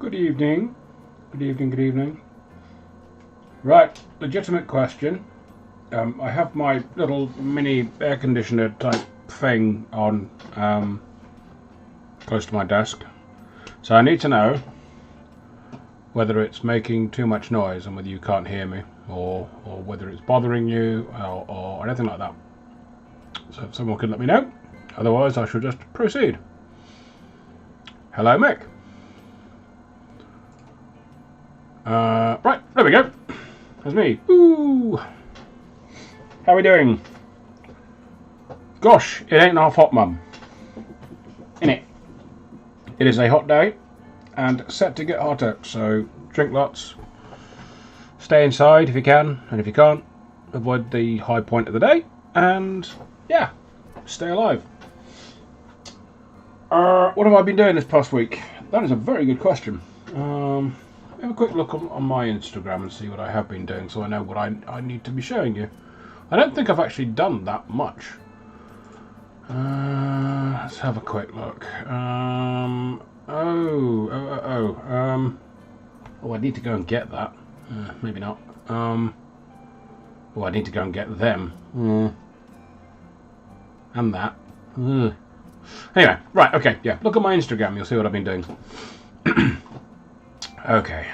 Good evening. Good evening, good evening. Right, legitimate question. I have my little mini air conditioner type thing on close to my desk. So I need to know whether it's making too much noise and whether you can't hear me, or whether it's bothering you or anything like that. So if someone could let me know, otherwise I shall just proceed. Hello, Mick. Right, there we go. That's me. Ooh. How are we doing? Gosh, it ain't half hot, Mum. Innit? It is a hot day and set to get hotter, so drink lots. Stay inside if you can, and if you can't, avoid the high point of the day, and yeah, stay alive. What have I been doing this past week? That is a very good question. Have a quick look on my Instagram and see what I have been doing, so I know what I need to be showing you. I don't think I've actually done that much. Let's have a quick look. Oh, I need to go and get that. Maybe not. Oh, I need to go and get them. And that. Anyway, right, okay, yeah. Look at my Instagram, you'll see what I've been doing. Okay,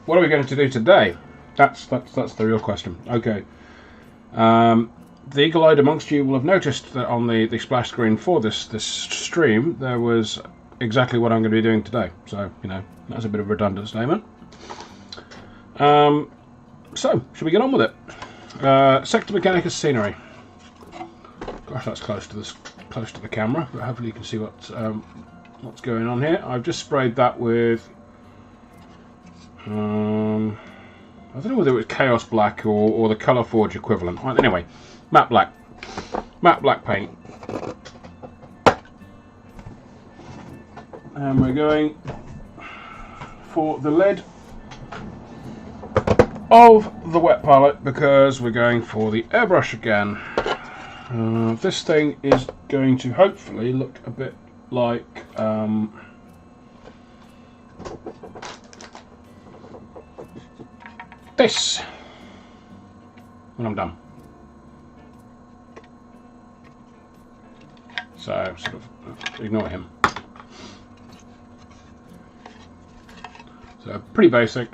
what are we going to do today? That's the real question. Okay. The eagle-eyed amongst you will have noticed that on the splash screen for this stream there was exactly what I'm going to be doing today. So, you know, that's a bit of a redundant statement. So, should we get on with it? Sector Mechanicus scenery. Gosh, that's close to the camera, but hopefully you can see what's going on here. I've just sprayed that with I don't know whether it was Chaos Black or the Colour Forge equivalent. Well, anyway, matte black paint, and we're going for the lid of the wet palette because we're going for the airbrush again. This thing is going to hopefully look a bit like this when I'm done. So sort of ignore him. So pretty basic,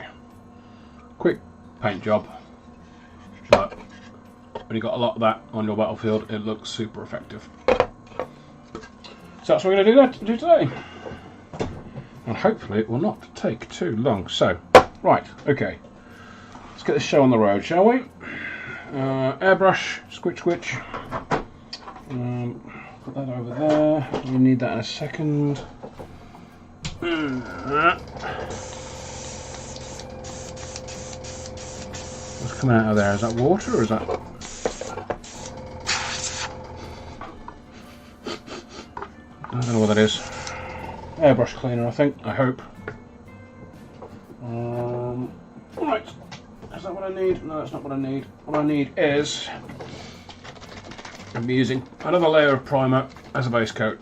quick paint job, but when you've got a lot of that on your battlefield, it looks super effective. So that's what we're going to do today, and hopefully it will not take too long. So, right, okay, let's get this show on the road, shall we? Airbrush, squitch. Put that over there. We need that in a second. What's coming out of there? Is that water or is that? I don't know what that is. Airbrush cleaner, I think. I hope. Right. Is that what I need? No, that's not what I need. What I need is I'm using another layer of primer as a base coat.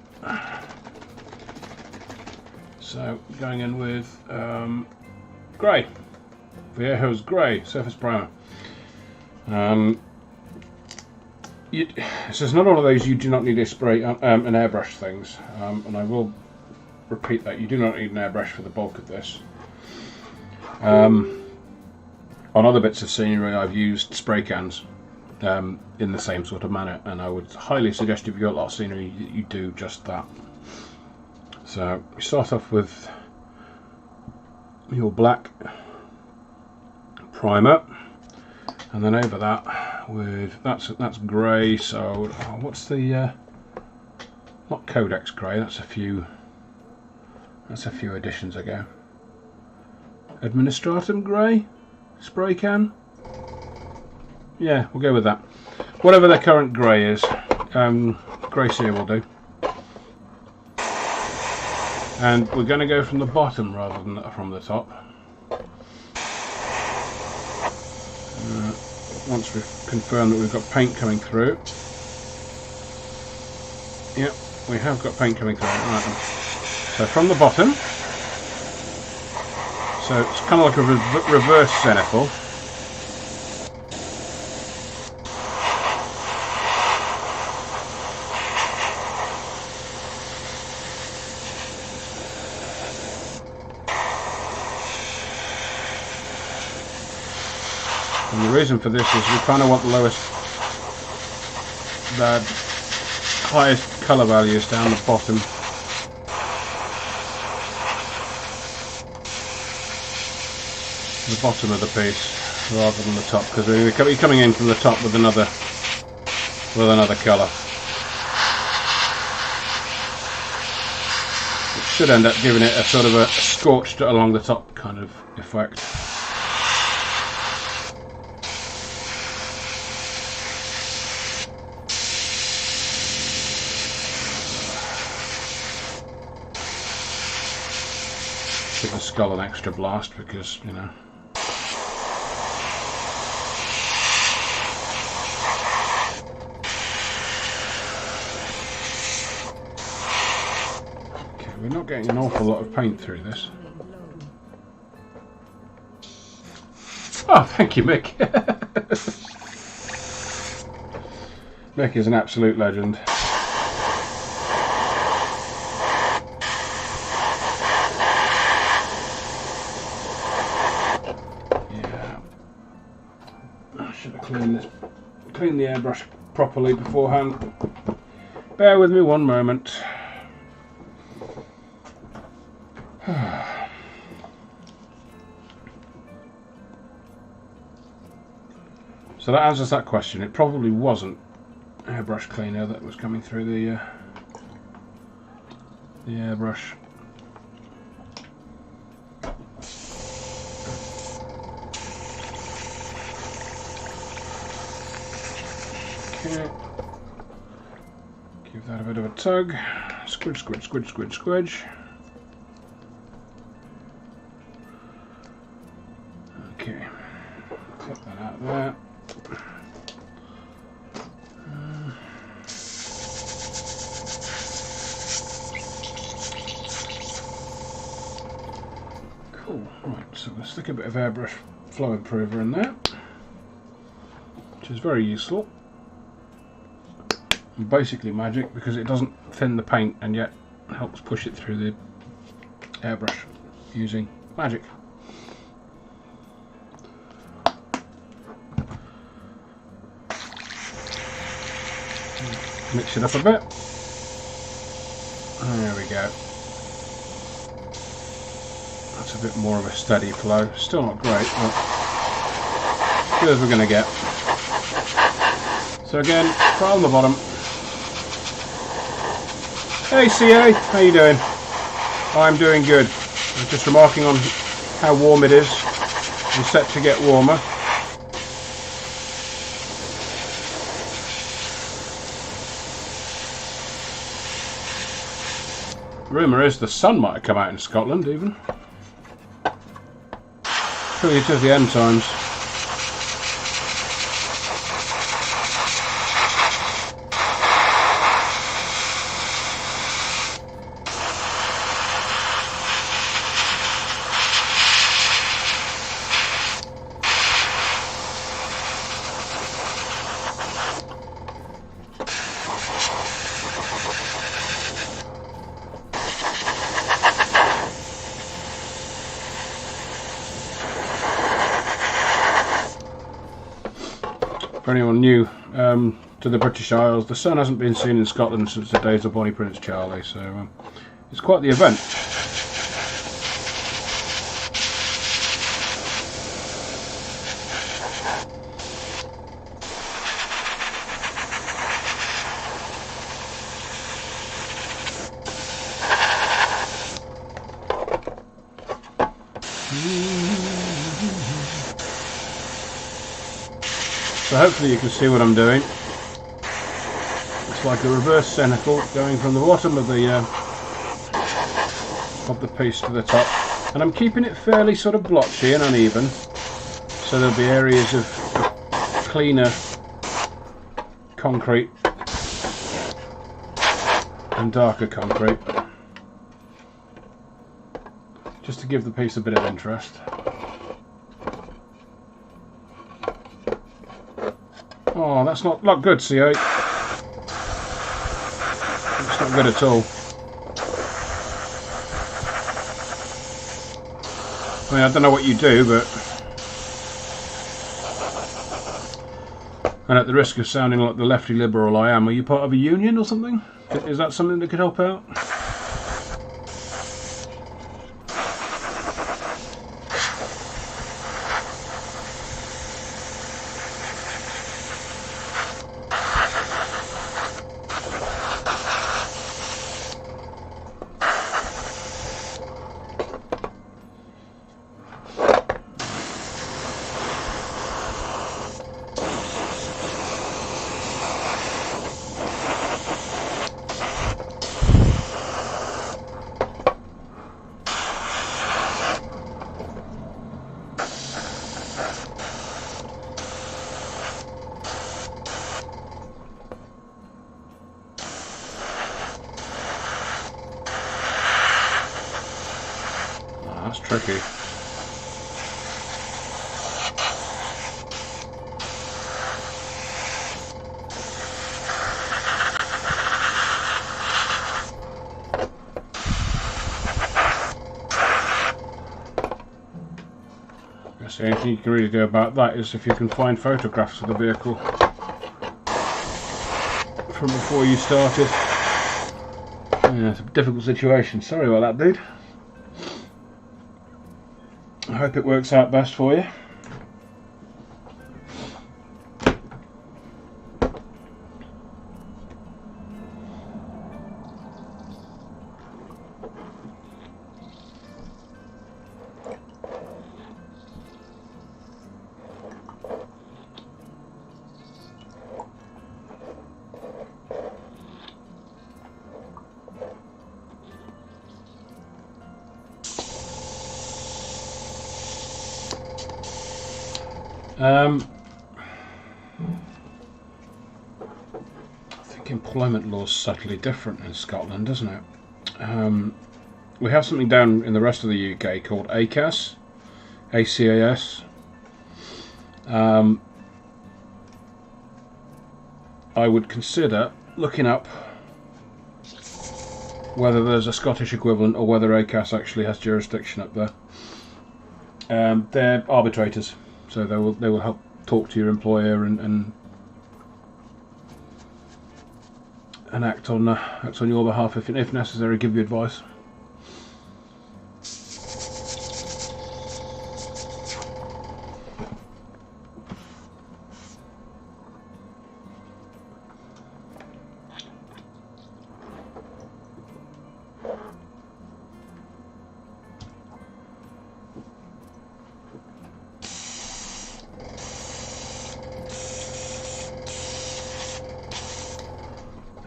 So going in with grey. Viejo's grey surface primer. This is not all of those. You do not need a spray an airbrush things, and I will repeat that you do not need an airbrush for the bulk of this. On other bits of scenery, I've used spray cans in the same sort of manner, and I would highly suggest if you've got a lot of scenery, you do just that. So we start off with your black primer, and then over that with that's grey. So what's the not Codex grey? That's a few editions ago. Administratum grey spray can. Yeah, we'll go with that. Whatever the current grey is, grey seal will do. And we're going to go from the bottom rather than from the top. Once we've confirmed that we've got paint coming through. Yep, we have got paint coming through. Right. So from the bottom, So it's kind of like a reverse cenephal. And the reason for this is we kind of want the highest colour values down the bottom. The bottom of the piece rather than the top, because we're coming in from the top with another colour. It should end up giving it a sort of a scorched along the top kind of effect. Give the skull an extra blast because, you know. Okay, we're not getting an awful lot of paint through this. Oh, thank you, Mick. Mick is an absolute legend. Clean the airbrush properly beforehand. Bear with me one moment. So that answers that question. It probably wasn't airbrush cleaner that was coming through the airbrush. Okay. Give that a bit of a tug. Squidge, squidge, squidge, squidge, squidge. Okay. Clip that out there. Cool. Right, so let's stick a bit of airbrush flow improver in there, which is very useful. And basically magic because it doesn't thin the paint and yet helps push it through the airbrush using magic. Mix it up a bit. There we go. That's a bit more of a steady flow. Still not great, but as good as we're going to get. So again, file on the bottom. Hey CA, how you doing? I'm doing good. I'm just remarking on how warm it is. It's set to get warmer. Rumour is the sun might have come out in Scotland even. Pretty it is the end times. For anyone new to the British Isles, the sun hasn't been seen in Scotland since the days of Bonnie Prince Charlie, so it's quite the event. So hopefully you can see what I'm doing. It's like a reverse cenephal going from the bottom of the piece to the top, and I'm keeping it fairly sort of blotchy and uneven, so there'll be areas of cleaner concrete and darker concrete. just to give the piece a bit of interest. Oh, that's not good, C8. It's not good at all. I mean, I don't know what you do, but... And at the risk of sounding like the lefty liberal I am, are you part of a union or something? Is that something that could help out? That's tricky. I guess the only thing you can really do about that is if you can find photographs of the vehicle from before you started. Yeah, it's a difficult situation. Sorry about that, dude. I hope it works out best for you. I think employment law is subtly different in Scotland, isn't it? We have something down in the rest of the UK called ACAS, ACAS. I would consider looking up whether there's a Scottish equivalent or whether ACAS actually has jurisdiction up there. They're arbitrators. So they will help talk to your employer and act on your behalf if necessary, give you advice.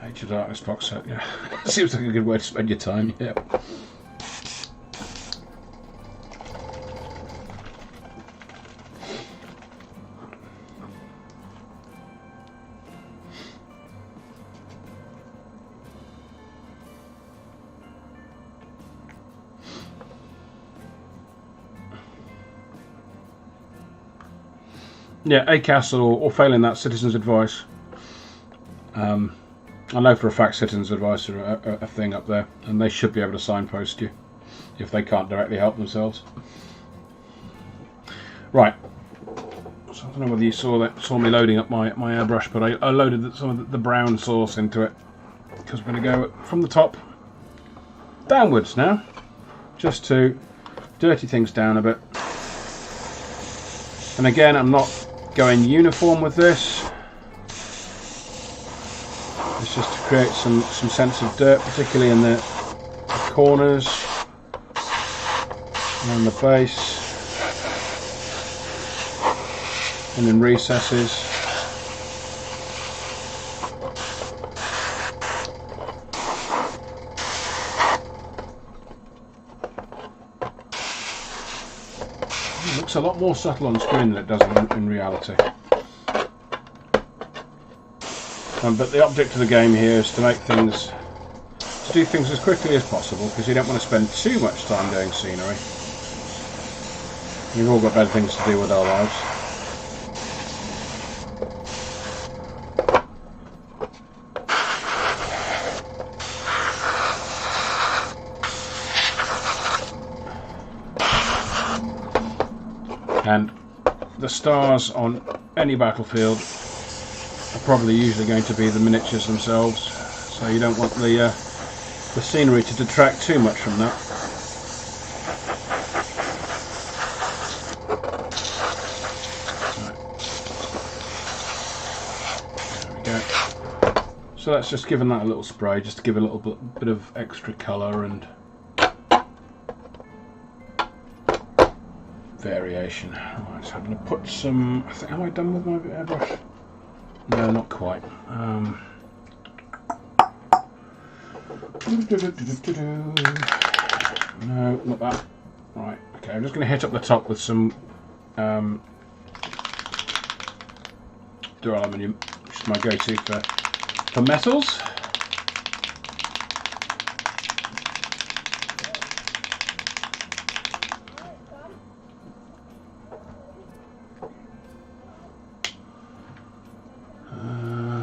Age of Darkness box set, yeah. Seems like a good way to spend your time, yeah. Yeah, ACAS or failing that, citizens' advice. I know for a fact citizens' advice are a thing up there, and they should be able to signpost you if they can't directly help themselves. Right. So I don't know whether you saw me loading up my airbrush, but I loaded some of the brown sauce into it because we're going to go from the top downwards now, just to dirty things down a bit. And again, I'm not going uniform with this. It's just to create some sense of dirt, particularly in the corners and on the base and in recesses. It looks a lot more subtle on screen than it does in reality. But the object of the game here is to do things as quickly as possible, because you don't want to spend too much time doing scenery. We've all got better things to do with our lives. And the stars on any battlefield are probably usually going to be the miniatures themselves, so you don't want the scenery to detract too much from that. So that's just giving that a little spray, just to give a little bit of extra colour and variation. Right, so I'm going to put some. I think, am I done with my airbrush? No, not quite. No, not that. Right, okay, I'm just going to hit up the top with some duraluminum, which is my go-to for metals.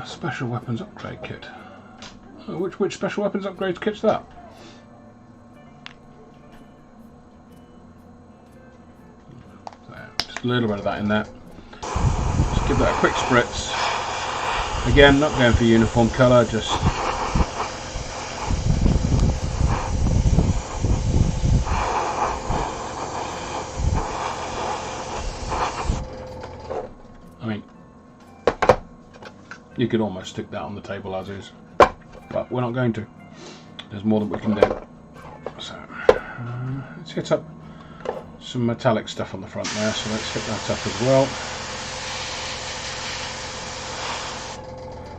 Special weapons upgrade kit. Oh, which special weapons upgrade kit's that? So, just a little bit of that in there. Just give that a quick spritz. Again, not going for uniform colour, just you could almost stick that on the table as is, but we're not going to. There's more that we can do. So let's hit up some metallic stuff on the front there, so let's hit that up as well.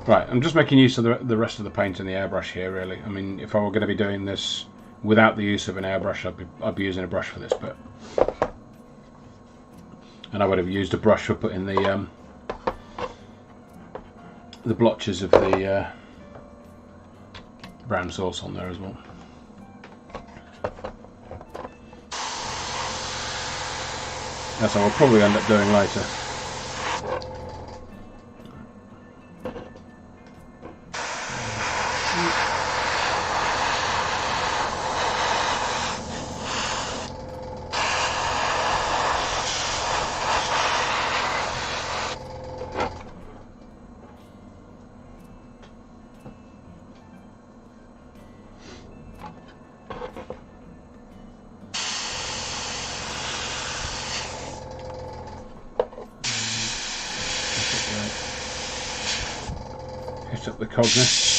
Right, I'm just making use of the rest of the paint in the airbrush here, really. I mean, if I were going to be doing this without the use of an airbrush, I'd be using a brush for this bit. And I would have used a brush for putting the blotches of the brown sauce on there as well. That's what I'll probably end up doing later. Hit up the cognus.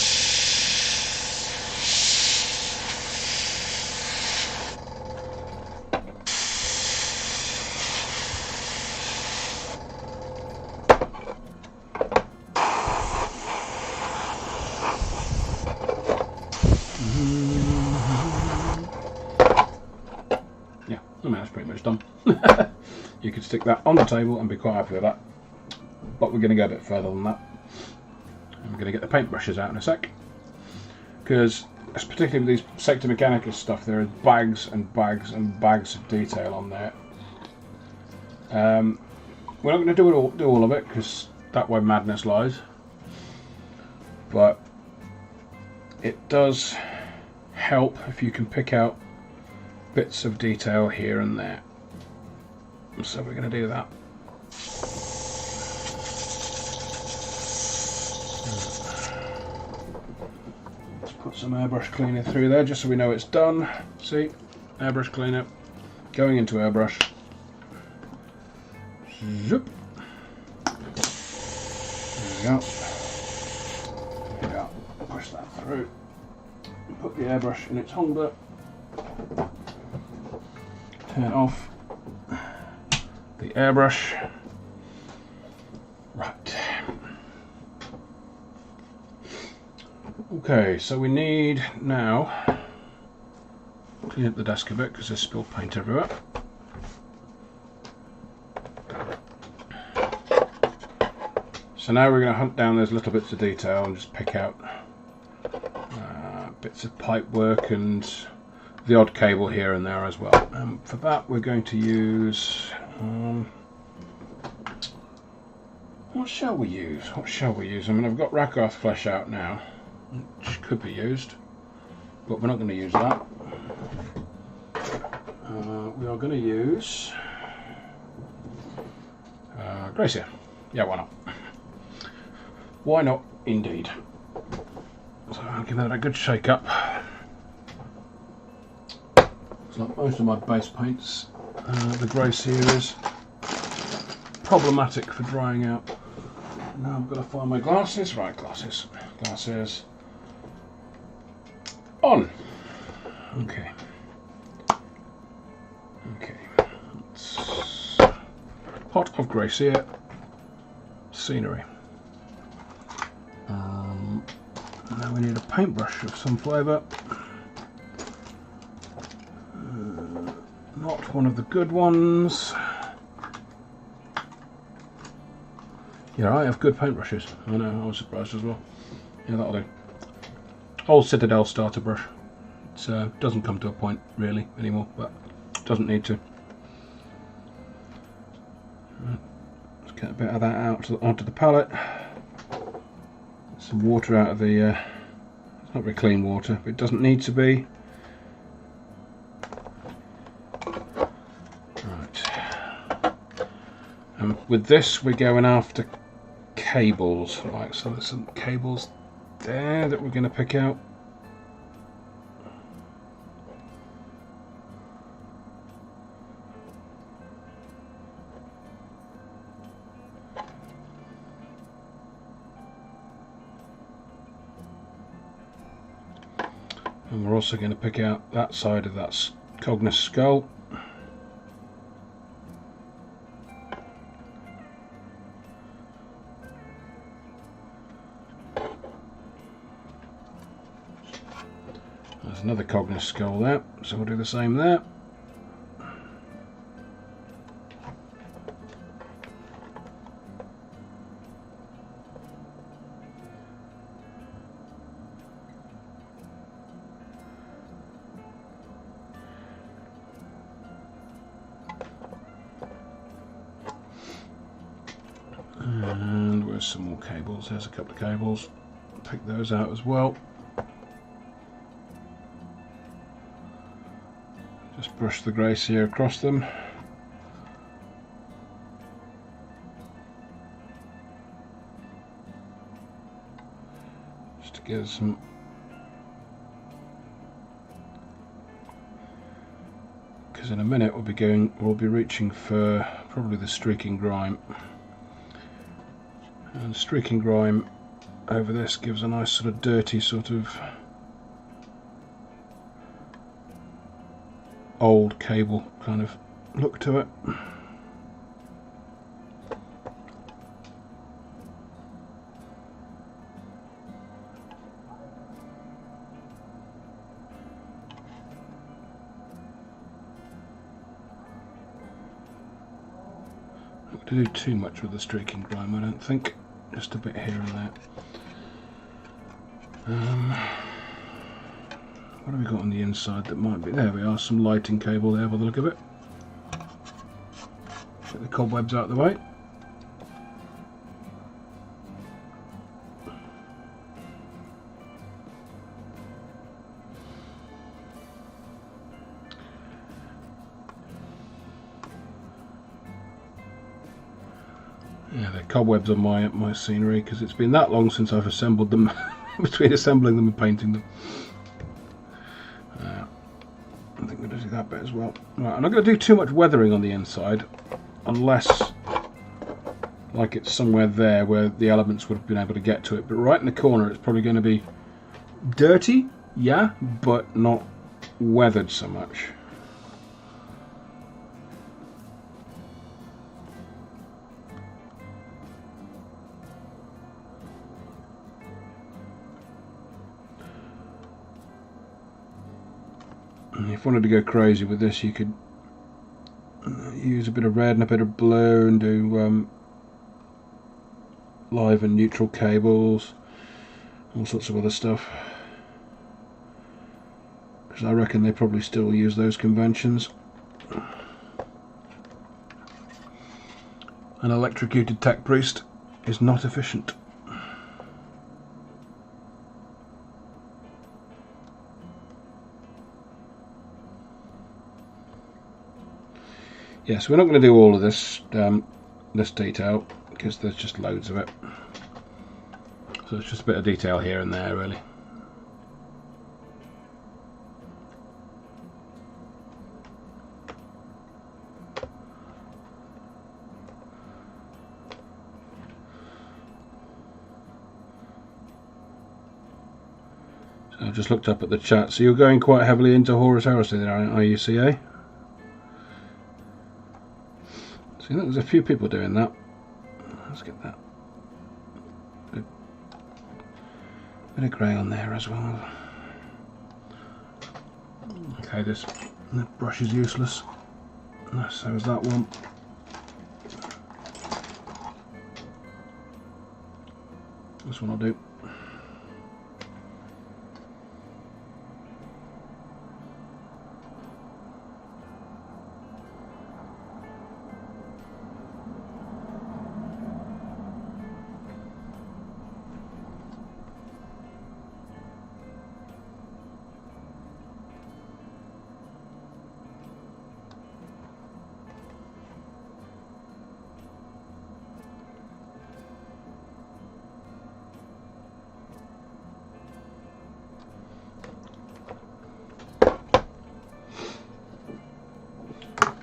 Yeah, I mean that's pretty much done. You could stick that on the table and be quite happy with that. But we're going to go a bit further than that. I'm going to get the paintbrushes out in a sec, because particularly with these Sector Mechanicus stuff, there are bags and bags and bags of detail on there. We're not going to do all of it, because that way madness lies, but it does help if you can pick out bits of detail here and there. So we're going to do that. Put some airbrush cleaner through there just so we know it's done. See, airbrush cleaner going into airbrush. Zoop. There we go. There we go. Push that through. Put the airbrush in its holder. Turn off the airbrush. Right. Okay, so we need now clean up the desk a bit because there's spilled paint everywhere. So now we're going to hunt down those little bits of detail and just pick out bits of pipe work and the odd cable here and there as well. For that we're going to use What shall we use? What shall we use? I mean, I've got Rakarth flesh out now, which could be used, but we're not going to use that. We are going to use Gracia. Yeah, why not? Why not, indeed. So I'll give that a good shake up. It's like most of my base paints, the Gracia is problematic for drying out. Now I've got to find my glasses. Right, glasses. Glasses. On. Okay. Okay. It's pot of Gracia scenery. Now we need a paintbrush of some flavour. Not one of the good ones. Yeah, I have good paintbrushes. I know, I was surprised as well. Yeah, that'll do. Old Citadel starter brush. It doesn't come to a point really anymore, but doesn't need to. Let's get a bit of that out onto the palette. Some water out of the. It's not very clean water, but it doesn't need to be. Right. And with this, we're going after cables. Like so, there's some cables there that we're going to pick out. And we're also going to pick out that side of that Cognus skull. There's another Cognus skull there, so we'll do the same there. And where's some more cables? There's a couple of cables. Pick those out as well. Just brush the Gracia across them. Just to get some because in a minute we'll be reaching for probably the streaking grime. And streaking grime over this gives a nice sort of dirty sort of old cable kind of look to it. Not to do too much with the streaking grime, I don't think. Just a bit here and there. What have we got on the inside that might be? There we are, some lighting cable there by the look of it. Get the cobwebs out of the way. Yeah, they're cobwebs on my scenery because it's been that long since I've assembled them, between assembling them and painting them. I think we're going to do that bit as well. Right, I'm not going to do too much weathering on the inside, unless like it's somewhere there where the elements would have been able to get to it. But right in the corner it's probably going to be dirty, yeah, but not weathered so much. If you wanted to go crazy with this, you could use a bit of red and a bit of blue and do live and neutral cables, all sorts of other stuff. Because I reckon they probably still use those conventions. An electrocuted tech priest is not efficient. Yes, we're not going to do all of this this detail because there's just loads of it. So it's just a bit of detail here and there, really. So I've just looked up at the chat. So you're going quite heavily into Horus Heresy there, are you, CA? So I think there's a few people doing that. Let's get that. Bit of grey on there as well. Okay, this brush is useless. So is that one. This one will do.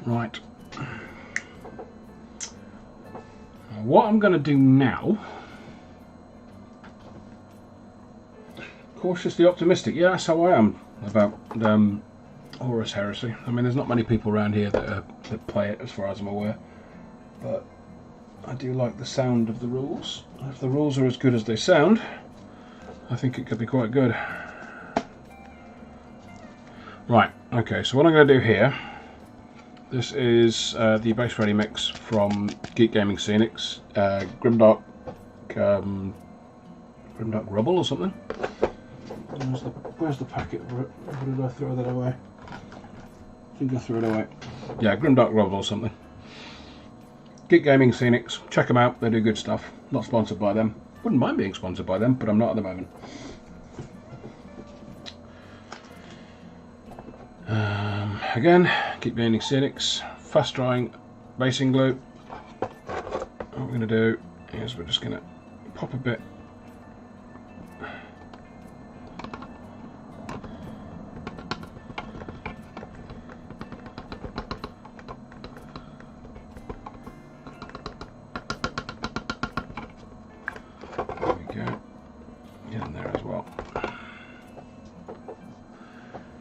Right. What I'm going to do now, cautiously optimistic. Yeah, that's how I am about Horus Heresy. I mean, there's not many people around here that play it, as far as I'm aware. But I do like the sound of the rules. If the rules are as good as they sound, I think it could be quite good. Right. Okay. So what I'm going to do here. This is the base ready mix from Geek Gaming Scenics, Grimdark Rubble or something. Where's the packet? Or did I throw that away? I think I threw it away. Yeah, Grimdark Rubble or something. Geek Gaming Scenics, check them out. They do good stuff. Not sponsored by them. Wouldn't mind being sponsored by them, but I'm not at the moment. Again, Keep Gaming Scenics, fast drying basing glue. What we're going to do is we're just going to pop a bit there we go, get in there as well.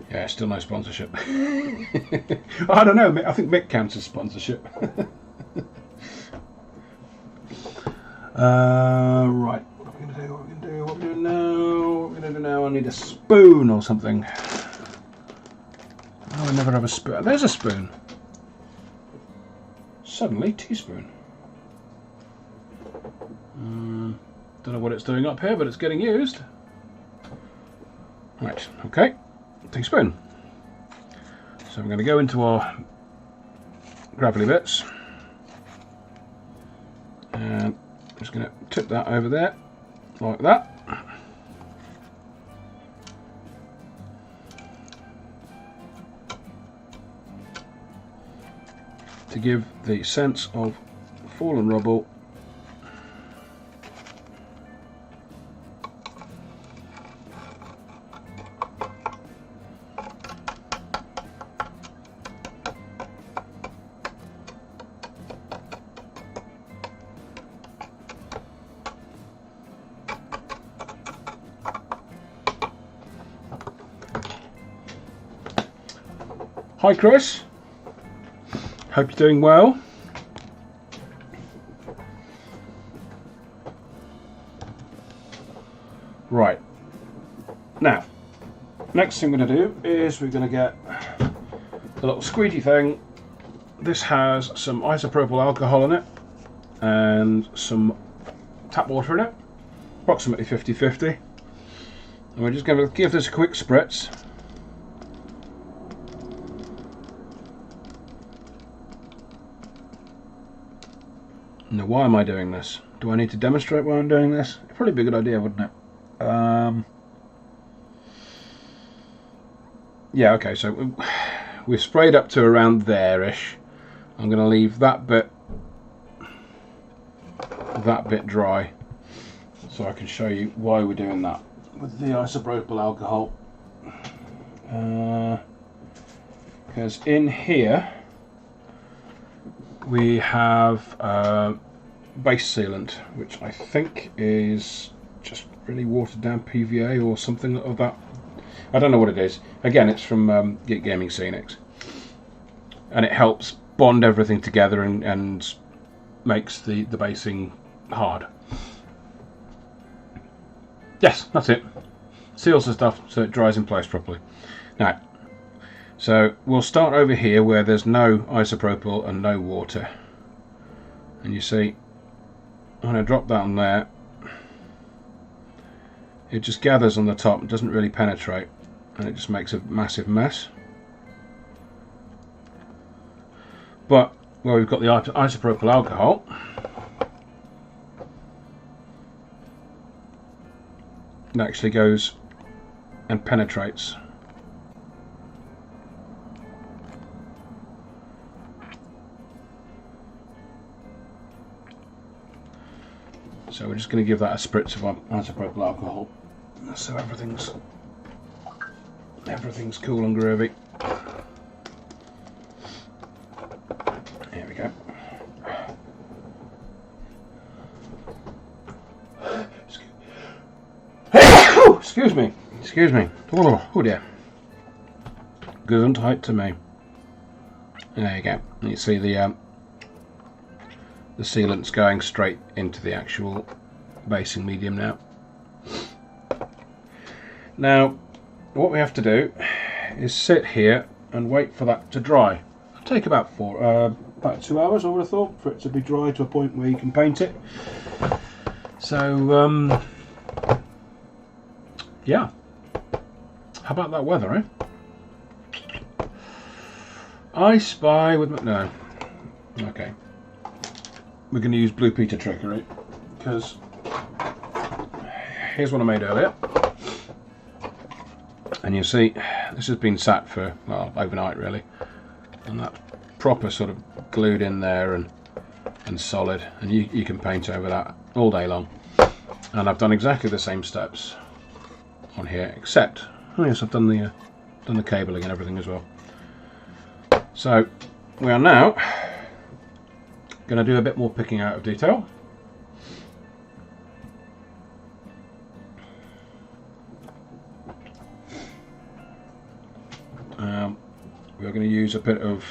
Yeah, still no sponsorship. I don't know, I think Mick counts as sponsorship. Right, what are we going to do? What are we going to do? What are we doing now? What are we going to do now? I need a spoon or something. Oh, I never have a spoon. There's a spoon. Suddenly, teaspoon. Don't know what it's doing up here, but it's getting used. Right, okay. Teaspoon. So we're going to go into our gravelly bits and I'm just going to tip that over there like that. To give the sense of fallen rubble. Hi Chris, hope you're doing well. Right, now, next thing we're going to do is we're going to get a little squeegee thing. This has some isopropyl alcohol in it and some tap water in it, approximately 50-50. And we're just going to give this a quick spritz. Now, why am I doing this? Do I need to demonstrate why I'm doing this? It'd probably be a good idea, wouldn't it? Yeah, okay, so we've sprayed up to around there-ish. I'm going to leave that bit dry so I can show you why we're doing that with the isopropyl alcohol. Because in here we have base sealant, which I think is just really watered down PVA or something of that. I don't know what it is. Again, it's from Geek Gaming Scenics, and it helps bond everything together and makes the basing hard. Yes, that's it. Seals the stuff so it dries in place properly. Now, so we'll start over here where there's no isopropyl and no water, and you see when I drop that on there, it just gathers on the top. It doesn't really penetrate, and it just makes a massive mess. But where we've got the isopropyl alcohol, it actually goes and penetrates. So we're just going to give that a spritz of isopropyl alcohol, so everything's cool and groovy. Here we go. Excuse me. Excuse me. Oh dear. Gesundheit to me. There you go. You see the sealant's going straight into the actual basing medium now. Now, what we have to do is sit here and wait for that to dry. It'll take about 2 hours, I would have thought, for it to be dry to a point where you can paint it. So, yeah. How about that weather, eh? I spy with no. Okay. We're going to use Blue Peter trickery, because here's what I made earlier, and you see this has been sat for, well, overnight really, and that's proper sort of glued in there and solid, and you can paint over that all day long. And I've done exactly the same steps on here, except, oh yes, I've done the cabling and everything as well. So we are now going to do a bit more picking out of detail. We're going to use a bit of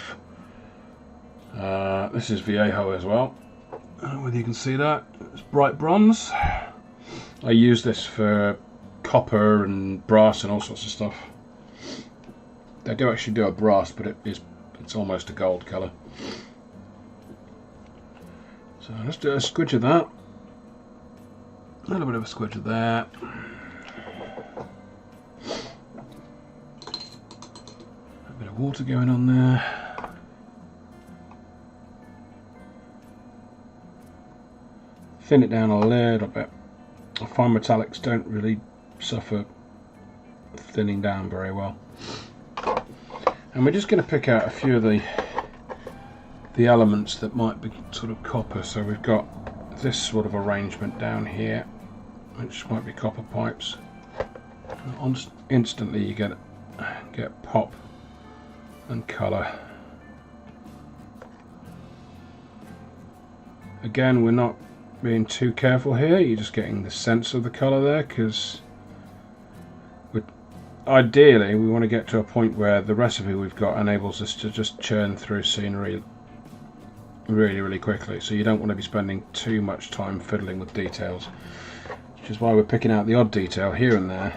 this is Viejo as well. I don't know whether you can see that. It's bright bronze. I use this for copper and brass and all sorts of stuff. They do actually do a brass, but it's almost a gold colour. So let's do a squidge of that. A little bit of a squidge of that. A bit of water going on there. Thin it down a little bit. I find metallics don't really suffer thinning down very well. And we're just going to pick out a few of the elements that might be sort of copper. So we've got this sort of arrangement down here, which might be copper pipes. And instantly you get pop and colour. Again, we're not being too careful here. You're just getting the sense of the colour there, because ideally we want to get to a point where the recipe we've got enables us to just churn through scenery really quickly, so you don't want to be spending too much time fiddling with details, which is why we're picking out the odd detail here and there,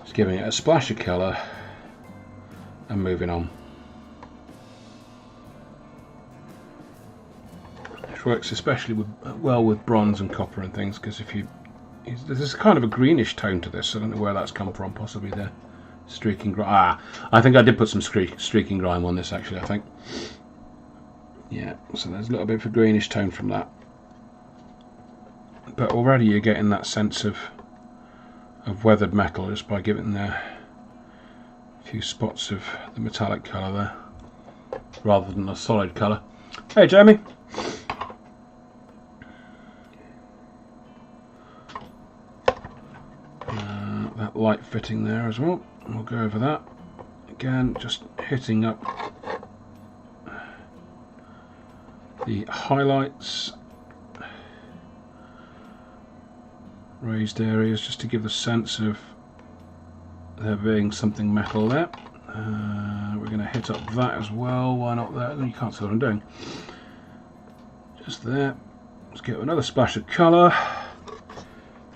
just giving it a splash of colour and moving on. Which works especially well with bronze and copper and things, because there's kind of a greenish tone to this. I don't know where that's come from. Possibly the streaking grime. I think I did put some streaking grime on this actually, I think. Yeah, so there's a little bit of a greenish tone from that. But already you're getting that sense of weathered metal just by giving there a few spots of the metallic colour there, rather than a solid colour. Hey Jamie! That light fitting there as well, we'll go over that. Again, just hitting up the highlights, raised areas, just to give the sense of there being something metal there. We're going to hit up that as well. Why not that? You can't see what I'm doing. Just there. Let's get another splash of colour.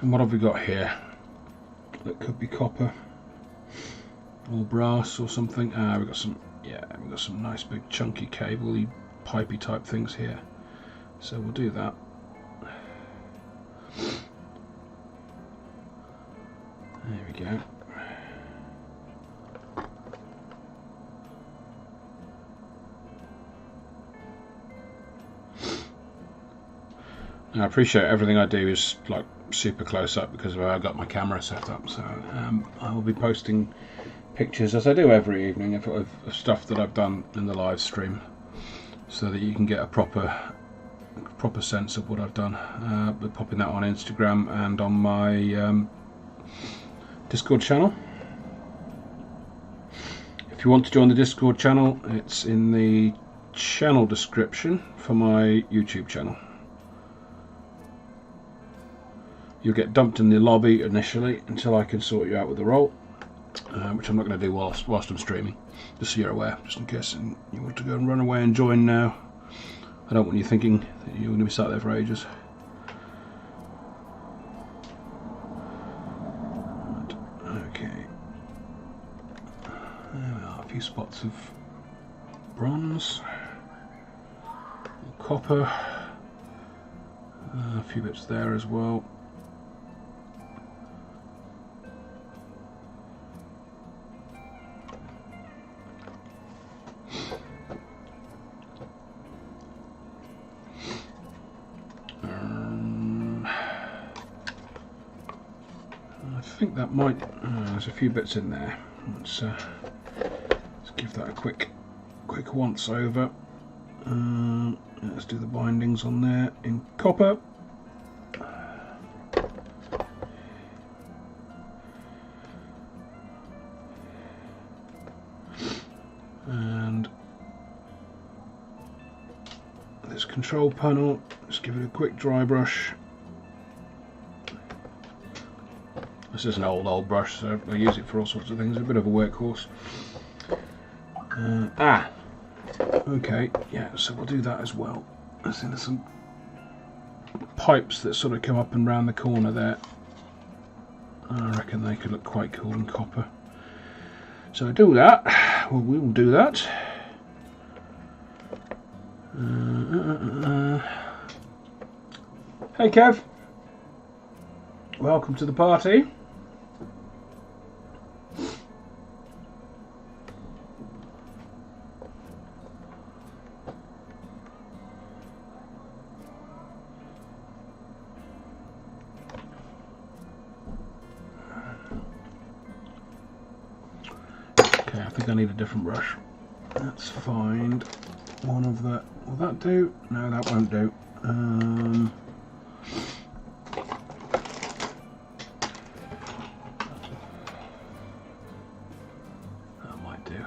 And what have we got here? That could be copper or brass or something. We've got some, yeah, we've got some nice big chunky cable-y, pipey type things here. So we'll do that. There we go. Now, I appreciate everything I do is like super close up because of how I got my camera set up. So I will be posting pictures as I do every evening of stuff that I've done in the live stream, so that you can get a proper sense of what I've done. We're popping that on Instagram and on my Discord channel. If you want to join the Discord channel, it's in the channel description for my YouTube channel. You'll get dumped in the lobby initially until I can sort you out with the role, which I'm not going to do whilst I'm streaming, just so you're aware, just in case you want to go and run away and join now. I don't want you thinking that you're going to be sat there for ages. Okay, there we are, a few spots of bronze, copper, a few bits there as well. I think that might, there's a few bits in there. Let's give that a quick once over. Let's do the bindings on there in copper. And this control panel, just give it a quick dry brush. This is an old brush, so I use it for all sorts of things. It's a bit of a workhorse. Okay, yeah, so we'll do that as well. I think there's some pipes that sort of come up and round the corner there. I reckon they could look quite cool in copper. So do that. Well, we will do that. Hey Kev, welcome to the party. Okay, I think I need a different brush. Let's find one of the. Will that do? No, that won't do. That might do.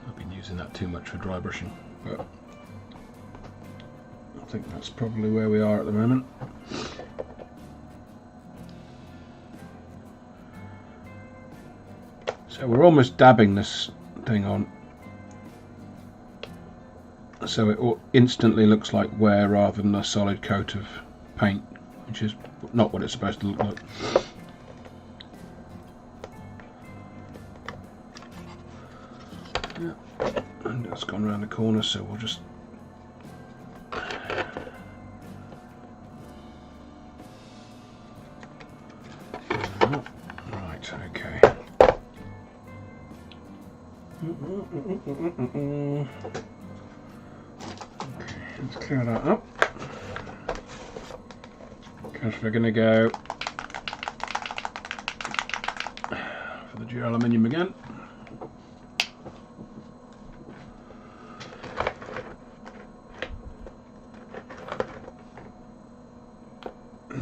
I've been using that too much for dry brushing, but I think that's probably where we are at the moment. So we're almost dabbing this thing on, so it instantly looks like wear rather than a solid coat of paint, which is not what it's supposed to look like. Yeah, and it's gone around the corner, so we'll just right, okay. so. Okay, let's clear that up. Because we're going to go for the duraluminum again.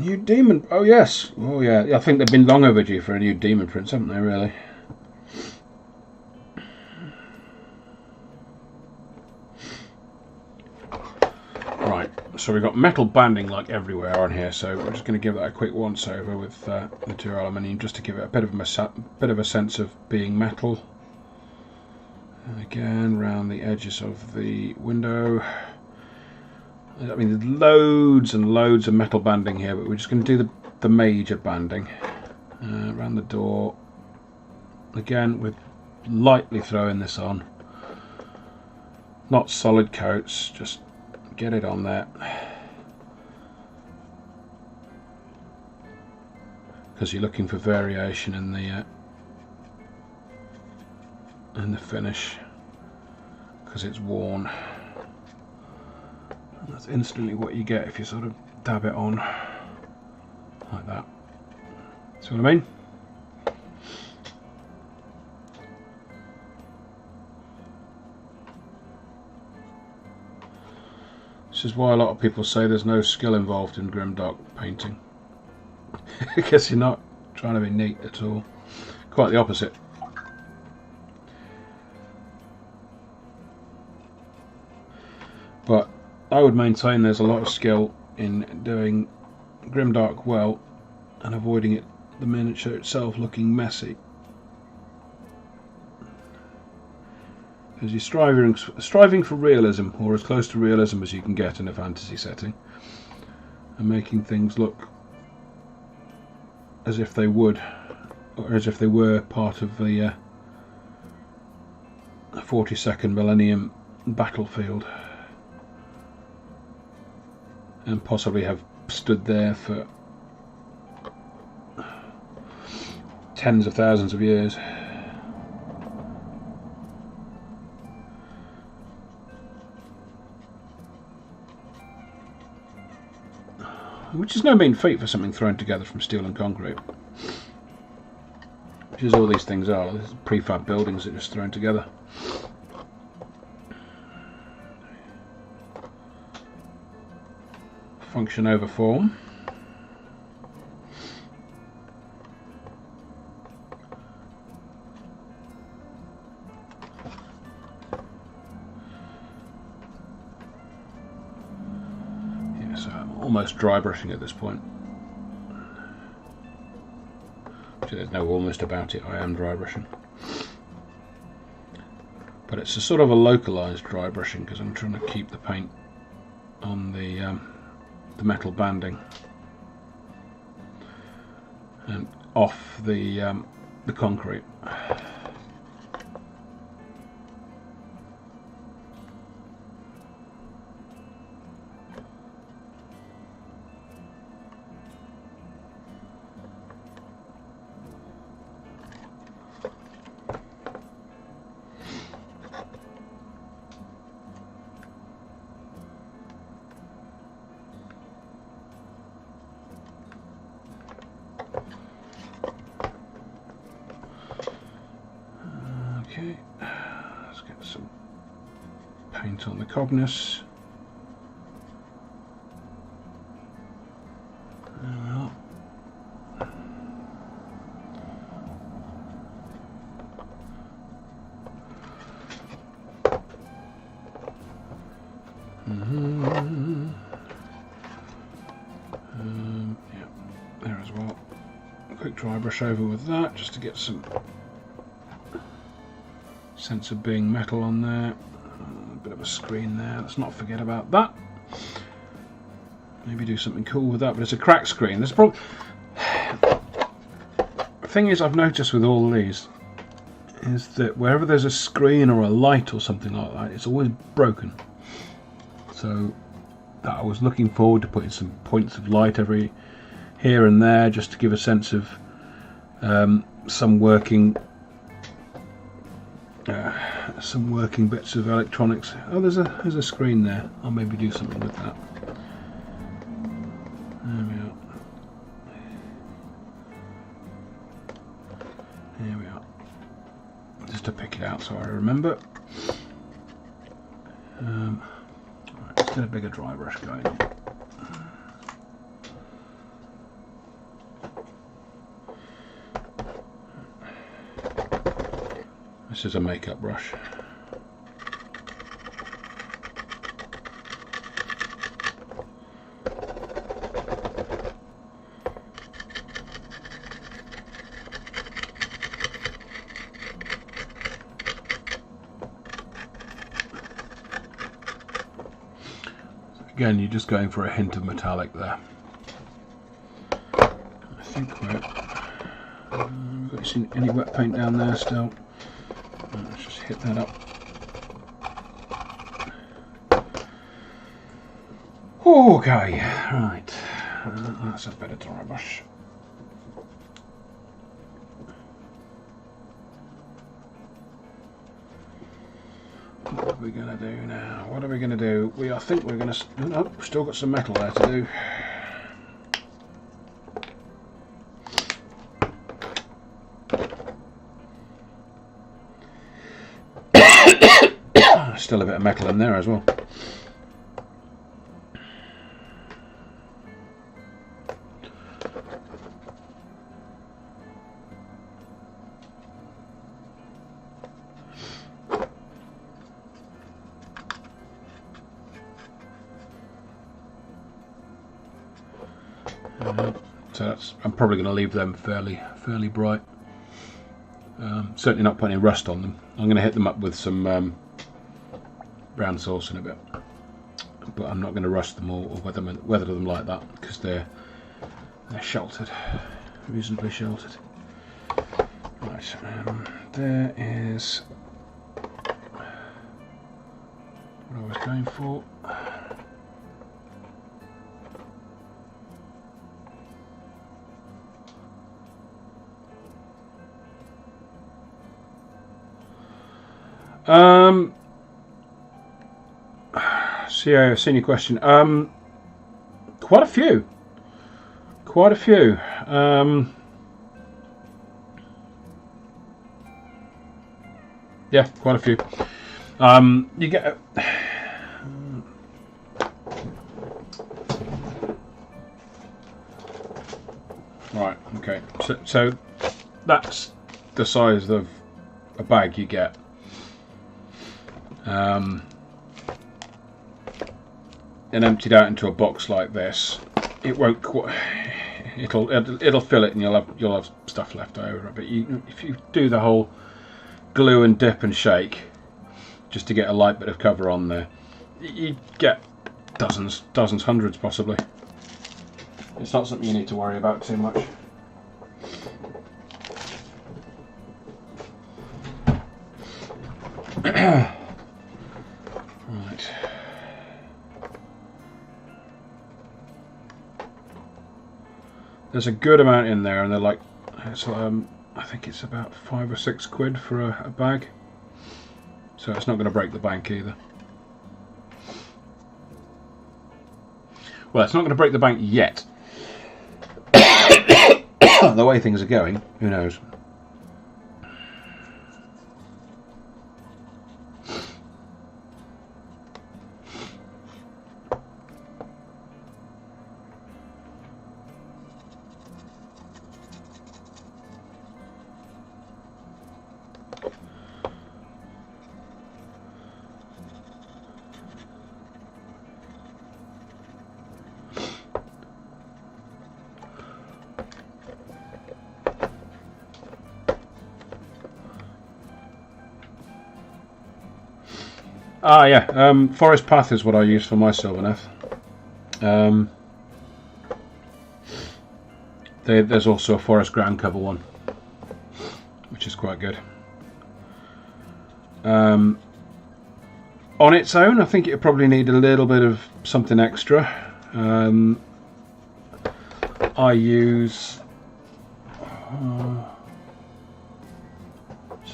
New demon. Oh yes. Oh yeah. I think they've been long overdue for a new demon prince, haven't they? Really. Right. So we've got metal banding like everywhere on here. So we're just going to give that a quick once over with material aluminium, just to give it a bit of a sense of being metal. And again, around the edges of the window. I mean, there's loads and loads of metal banding here, but we're just going to do the major banding around the door. Again, we're lightly throwing this on, not solid coats, just get it on there, because you're looking for variation in the finish, because it's worn. That's instantly what you get if you sort of dab it on like that. See what I mean? This is why a lot of people say there's no skill involved in grimdark painting. Because you're not trying to be neat at all. Quite the opposite. But I would maintain there's a lot of skill in doing grimdark well and avoiding the miniature itself looking messy. Because you're striving for realism, or as close to realism as you can get in a fantasy setting, and making things look as if they would, or as if they were part of the 42nd millennium battlefield, and possibly have stood there for tens of thousands of years. Which is no mean feat for something thrown together from steel and concrete. Which is all these things are. These prefab buildings that are just thrown together. Function over form. Yeah, so I'm almost dry brushing at this point. So there's no almost about it, I am dry brushing. But it's a sort of a localized dry brushing, because I'm trying to keep the paint on the metal banding and off the concrete. Okay, let's get some paint on the cognus. Yeah, there as well. A quick dry brush over with that, just to get some sense of being metal on there. A bit of a screen there, let's not forget about that. Maybe do something cool with that, but it's a cracked screen. There's probably the thing is, I've noticed with all these is that wherever there's a screen or a light or something like that, it's always broken. So that I was looking forward to putting some points of light every here and there, just to give a sense of some working some working bits of electronics. Oh, there's a screen there. I'll maybe do something with that. There we are. Here we are. Just to pick it out so I remember. Right, let's get a bigger dry brush going. This is a makeup brush. Again, you're just going for a hint of metallic there. I think we've got any wet paint down there still. Let's just hit that up. Okay, right. That's a better dry brush. What are we going to do now? What are we going to do? I think we're going to... No, we've still got some metal there to do. Still a bit of metal in there as well. So that's, I'm probably going to leave them fairly bright. Certainly not putting any rust on them. I'm going to hit them up with some brown sauce in a bit, but I'm not going to rust them or weather them like that because they're sheltered, reasonably sheltered. Right, there is what I was going for. So senior question. Quite a few. Yeah, quite a few. You get. Right. Okay. So that's the size of a bag you get. And emptied out into a box like this, it won't quite. It'll fill it, and you'll have stuff left over. But if you do the whole glue and dip and shake, just to get a light bit of cover on there, you get dozens, hundreds possibly. It's not something you need to worry about too much. Right. There's a good amount in there, and they're like, I think it's about £5 or £6 for a bag. So it's not going to break the bank either. Well, it's not going to break the bank yet. The way things are going, who knows? Ah, yeah. Forest Path is what I use for my Sylvaneth. There's also a Forest Ground Cover one, which is quite good. On its own, I think it probably need a little bit of something extra. I use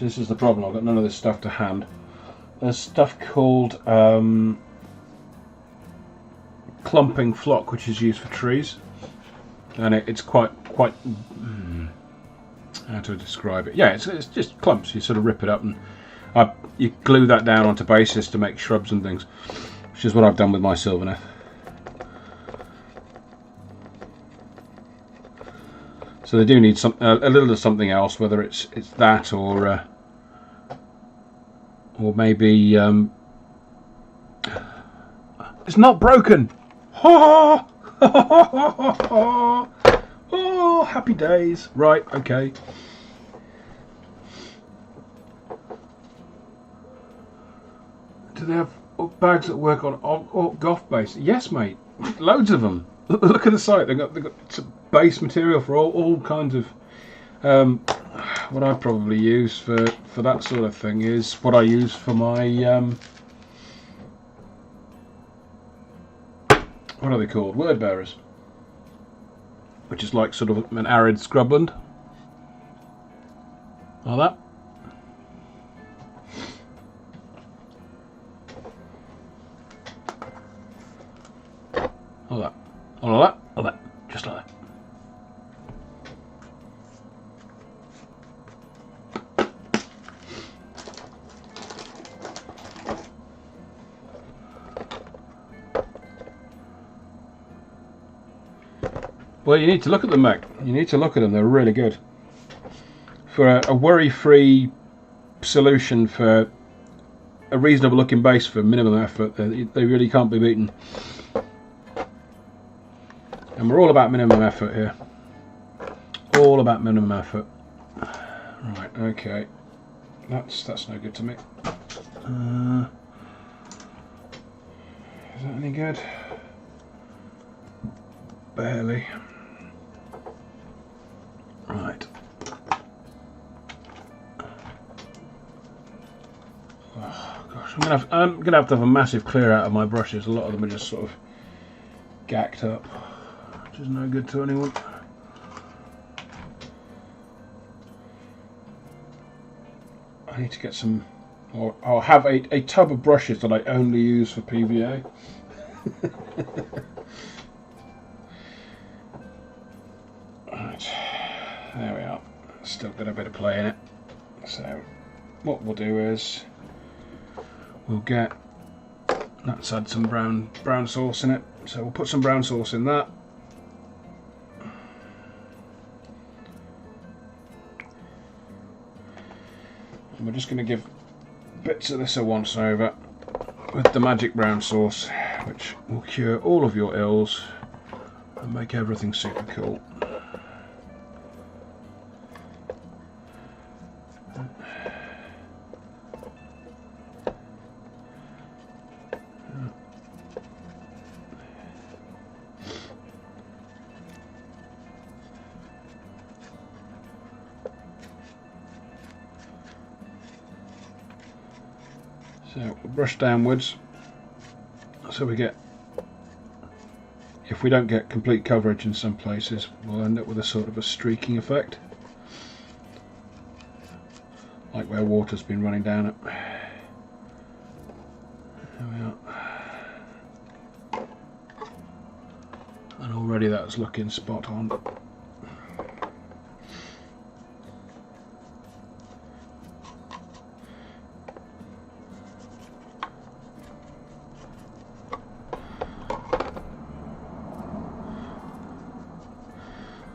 So this is the problem, I've got none of this stuff to hand. There's stuff called clumping flock, which is used for trees, and it's quite how to describe it? Yeah, it's just clumps. You sort of rip it up and you glue that down onto bases to make shrubs and things, which is what I've done with my Sylvaneth. So they do need some a little of something else, whether it's that or maybe it's not broken. Ha! Oh, happy days. Right, okay. Do they have bags that work on golf base? Yes, mate. Loads of them. Look at the site. They've got base material for all kinds of. What I probably use for that sort of thing is what I use for my what are they called? Word bearers, which is like sort of an arid scrubland. Like that. Like that. Like that. Like that. Just like that. Well, you need to look at them, Mac. You need to look at them. They're really good. For a worry-free solution for a reasonable-looking base for minimum effort, they really can't be beaten. And we're all about minimum effort here. All about minimum effort. Right, okay. That's no good to me. Is that any good? Barely. Right. Oh gosh, I'm gonna have to have a massive clear out of my brushes. A lot of them are just sort of gacked up, which is no good to anyone. I need to get some, or I'll have a tub of brushes that I only use for PVA. Right, there we are. Still got a bit of play in it. So what we'll do is let's add some brown sauce in it. So we'll put some brown sauce in that. And we're just going to give bits of this a once over with the magic brown sauce, which will cure all of your ills and make everything super cool. So we'll brush downwards, so we get, if we don't get complete coverage in some places, we'll end up with a sort of a streaking effect, like where water's been running down it. There we are. And already that's looking spot on.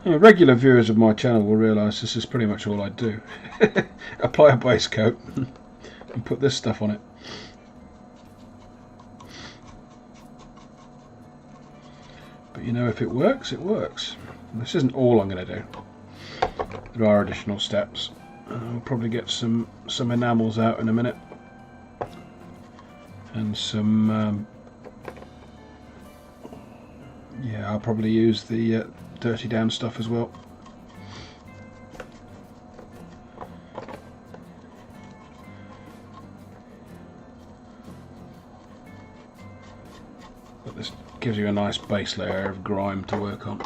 Regular viewers of my channel will realise this is pretty much all I do. Apply a base coat and put this stuff on it. But you know, if it works, it works. And this isn't all I'm going to do. There are additional steps. I'll probably get some enamels out in a minute. And some... yeah, I'll probably use the... dirty down stuff as well. But this gives you a nice base layer of grime to work on.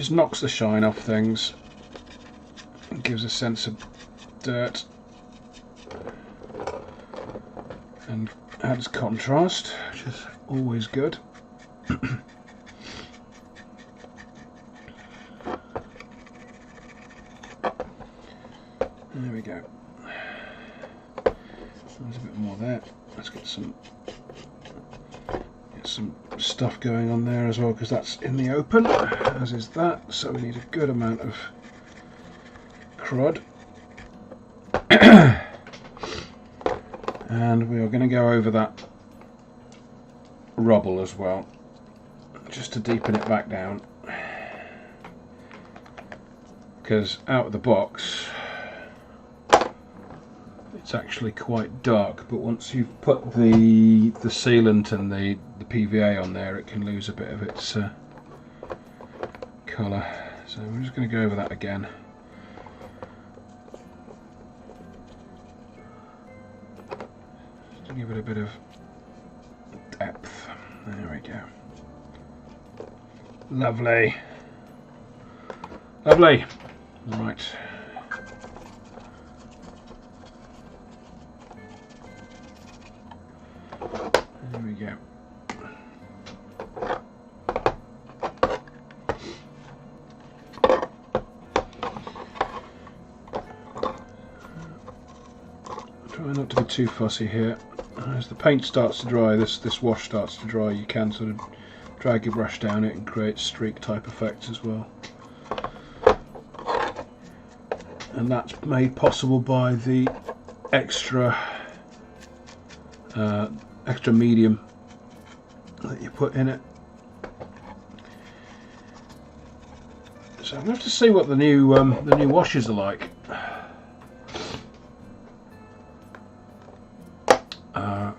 just knocks the shine off things and gives a sense of dirt and adds contrast, which is always good. There we go. There's a bit more there. Let's get some stuff going on there as well, because that's in the open, as is that. So we need a good amount of crud. And we are going to go over that rubble as well, just to deepen it back down, because out of the box it's actually quite dark, but once you've put the sealant and the PVA on there, it can lose a bit of its colour. So we're just going to go over that again. Just to give it a bit of depth. There we go. Lovely. Lovely. Right. There we go. Try not to be too fussy here. As the paint starts to dry, this wash starts to dry, you can sort of drag your brush down it and create streak type effects as well. And that's made possible by the extra medium that you put in it. So I'm going to have to see what the new washes are like.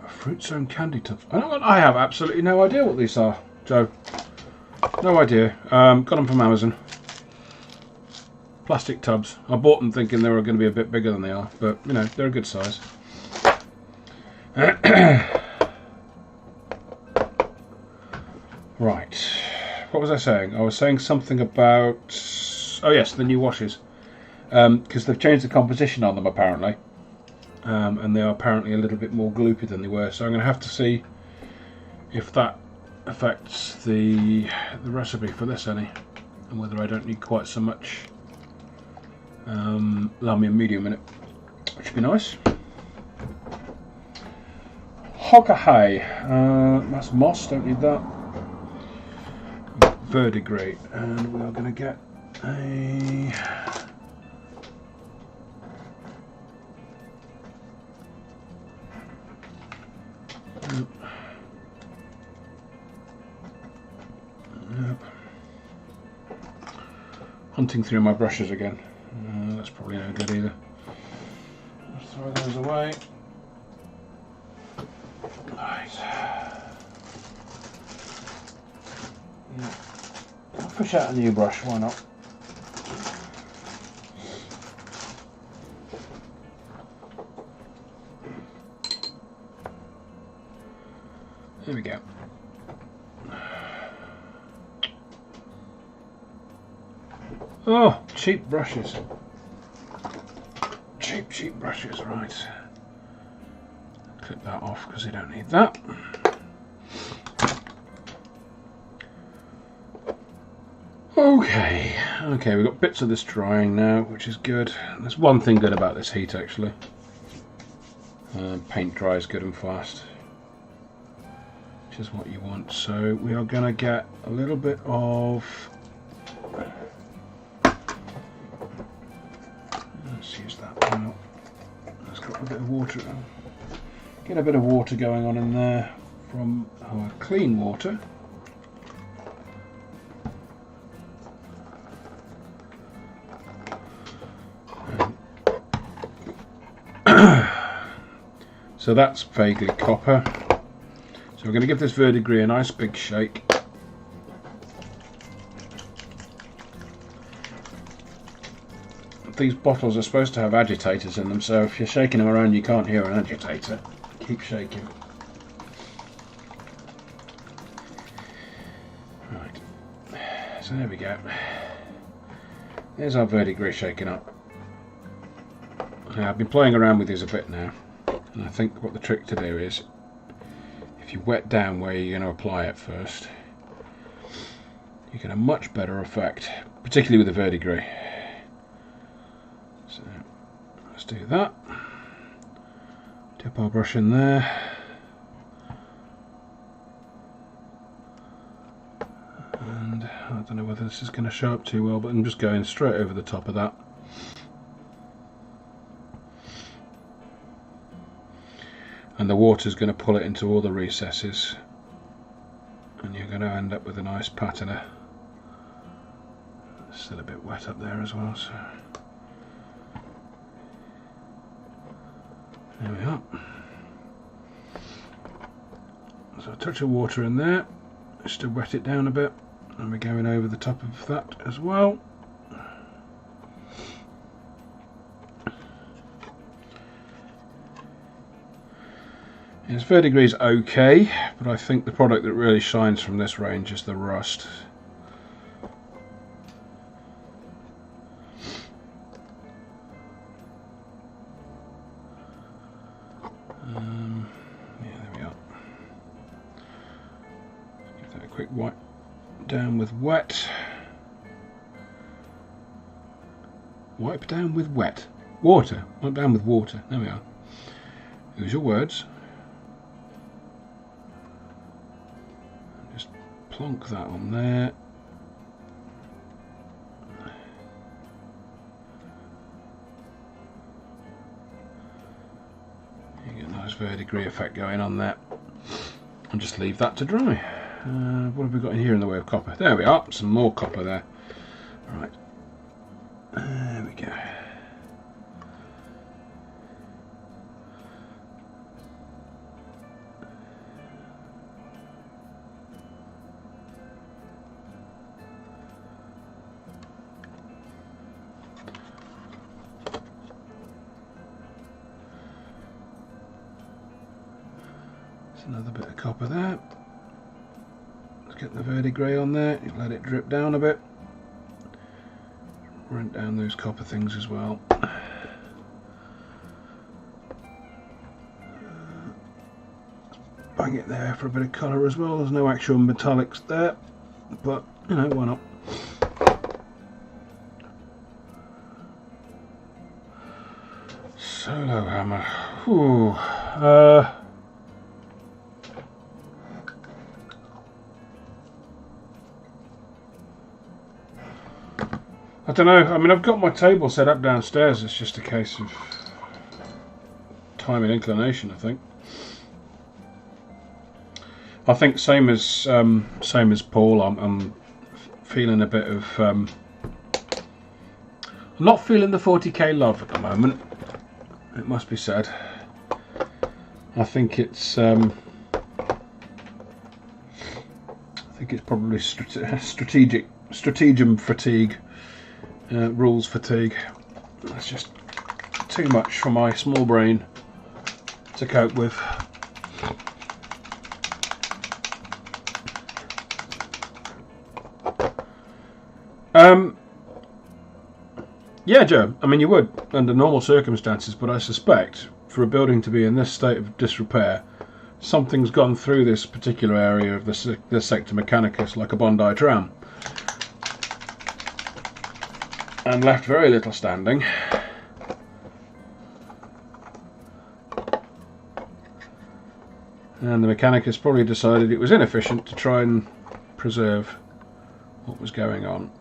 Fruit zone candy tubs. I have absolutely no idea what these are, Joe. No idea. Got them from Amazon. Plastic tubs. I bought them thinking they were going to be a bit bigger than they are, but you know, they're a good size. Right. What was I saying? I was saying something about... Oh yes, the new washes. Because they've changed the composition on them apparently. And they are apparently a little bit more gloopy than they were, so I'm going to have to see if that affects the recipe for this any, and whether I don't need quite so much lamy and medium in it, which would be nice. Hockahai, that's moss, don't need that. Verdigris, and we are going to get a... Yep. Hunting through my brushes again. That's probably no good either. Let's throw those away. Right. Yeah. I'll fish out a new brush, why not? There we go. Oh, cheap brushes. Cheap brushes, right. Clip that off because you don't need that. Okay, we've got bits of this drying now, which is good. There's one thing good about this heat actually. Paint dries good and fast, which is what you want. So we are going to get a little bit of... Let's use that now. Let's got a bit of water. Get a bit of water going on in there from our clean water. So that's vaguely copper. So we're going to give this verdigris a nice big shake. These bottles are supposed to have agitators in them, so if you're shaking them around you can't hear an agitator. Keep shaking. Right. So there we go. There's our verdigris shaking up. Now, I've been playing around with these a bit now, and I think what the trick to do is, if you wet down where you're going to apply it first, you get a much better effect, particularly with the verdigris. So let's do that. Dip our brush in there. And I don't know whether this is going to show up too well, but I'm just going straight over the top of that. And the water's going to pull it into all the recesses, and you're going to end up with a nice patina. It's still a bit wet up there as well, so there we are. So a touch of water in there just to wet it down a bit, and we're going over the top of that as well. His verdigris is okay, but I think the product that really shines from this range is the rust. Yeah, there we are. Give that a quick wipe down with wet. Wipe down with wet. Water. Wipe down with water. There we are. Use your words. Just plonk that on there. You get a nice verdigris effect going on there. And just leave that to dry. What have we got in here in the way of copper? There we are. Some more copper there. Right. There we go. Another bit of copper there. Let's get the verdigris on there. You let it drip down a bit. Run down those copper things as well. Bang it there for a bit of colour as well. There's no actual metallics there, but you know, why not? Solo hammer. Whew. I don't know, I mean, I've got my table set up downstairs. It's just a case of time and inclination, I think. I think same as Paul, I'm feeling a bit of I'm not feeling the 40k love at the moment, it must be said. I think it's probably stratagem fatigue. Rules fatigue. That's just too much for my small brain to cope with. Yeah, Joe, I mean, you would under normal circumstances, but I suspect for a building to be in this state of disrepair, something's gone through this particular area of the Sector Mechanicus like a Bondi tram and left very little standing. And the Mechanicus probably decided it was inefficient to try and preserve what was going on.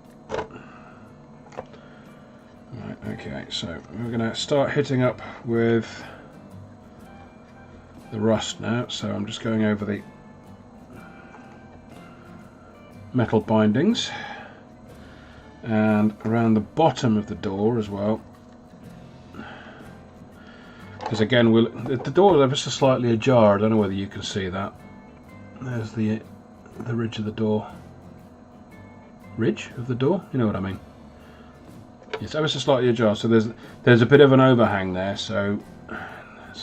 Right, okay, so we're going to start hitting up with the rust now. So I'm just going over the metal bindings and around the bottom of the door as well, because again the door is ever so slightly ajar. I don't know whether you can see that. There's the ridge of the door. Ridge of the door? You know what I mean. It's ever so slightly ajar, so there's a bit of an overhang there, so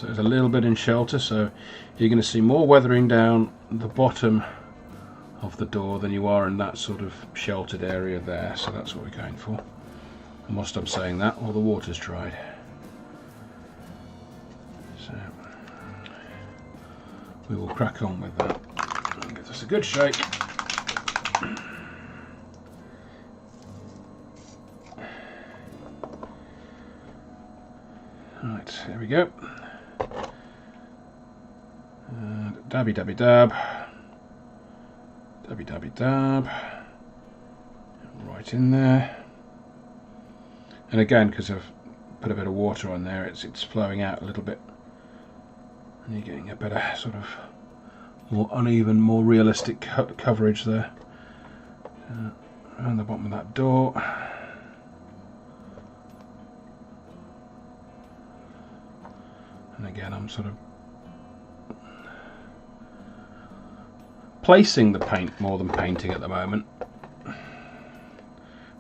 there's a little bit in shelter, so you're going to see more weathering down the bottom of the door than you are in that sort of sheltered area there, so that's what we're going for. I must stop saying that, or the water's dried. So we will crack on with that and give this a good shake. Right, there we go. And dabby dabby dab. Dabby dabby dab. Right in there. And again, because I've put a bit of water on there, it's flowing out a little bit. And you're getting a better sort of more uneven, more realistic coverage there. Around the bottom of that door. And again, I'm sort of placing the paint more than painting at the moment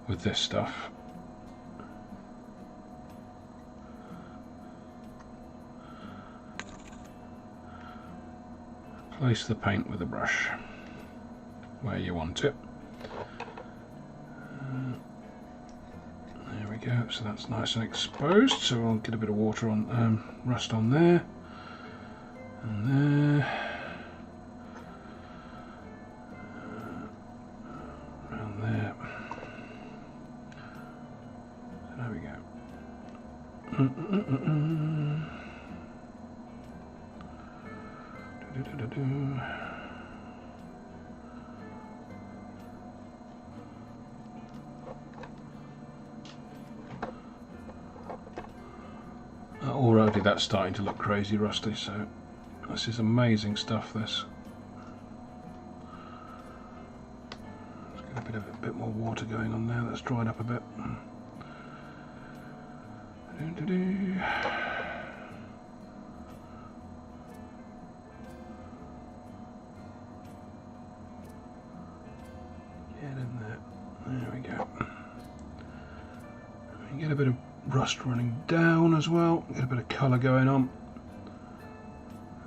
with this stuff. Place the paint with a brush where you want it. There we go, so that's nice and exposed, so I'll get a bit of water on, rust on there, and there, around there. So there we go. Already that's starting to look crazy rusty, so this is amazing stuff, this. Let's get a bit more water going on there, that's dried up a bit. There we go. You get a bit of rust running down as well, get a bit of colour going on.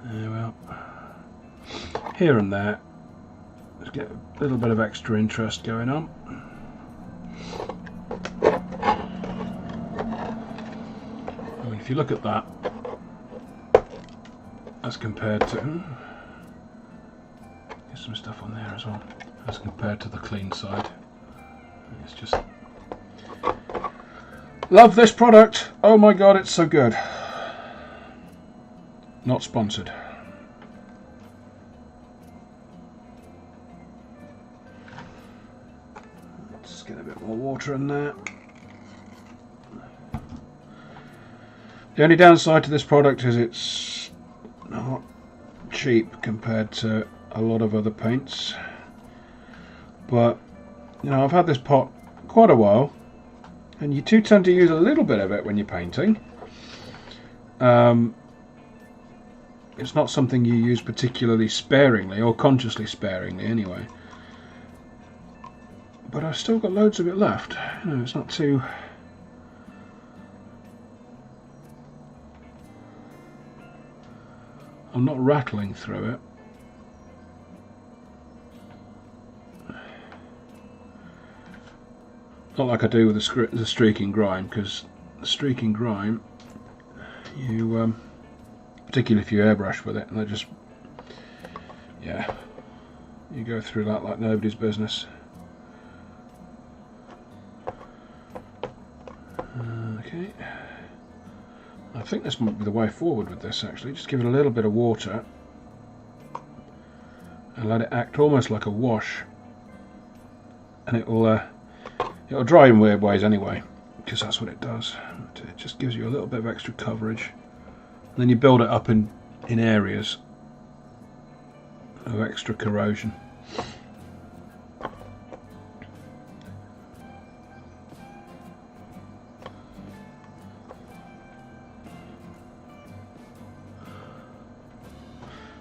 There we are. Here and there, just get a little bit of extra interest going on. I mean, if you look at that, as compared to, get some stuff on there as well, as compared to the clean side. It's just, love this product. Oh my god, it's so good. Not sponsored. Let's get a bit more water in there. The only downside to this product is it's not cheap compared to a lot of other paints, but you know, I've had this pot quite a while, and you do tend to use a little bit of it when you're painting. It's not something you use particularly sparingly, or consciously sparingly anyway. But I've still got loads of it left. You know, it's not too... I'm not rattling through it. Not like I do with the streaking grime, because the streaking grime, you particularly if you airbrush with it, and they just, yeah, you go through that like nobody's business. Okay, I think this might be the way forward with this actually. Just give it a little bit of water and let it act almost like a wash, and it'll dry in weird ways anyway, because that's what it does. It just gives you a little bit of extra coverage, and then you build it up in areas of extra corrosion.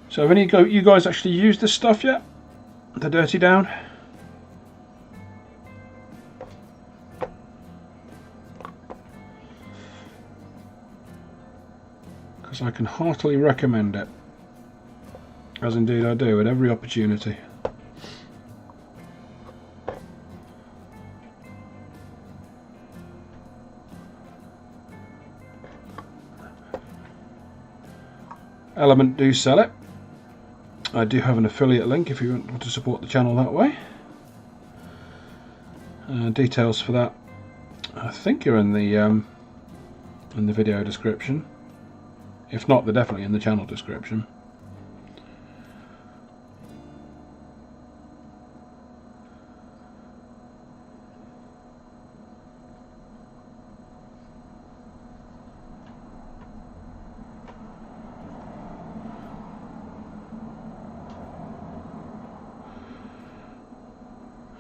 So have any of you guys actually used this stuff yet? The Dirty Down? Because I can heartily recommend it, as indeed I do at every opportunity. Element do sell it. I do have an affiliate link if you want to support the channel that way. Details for that, I think, are in the video description. If not, they're definitely in the channel description.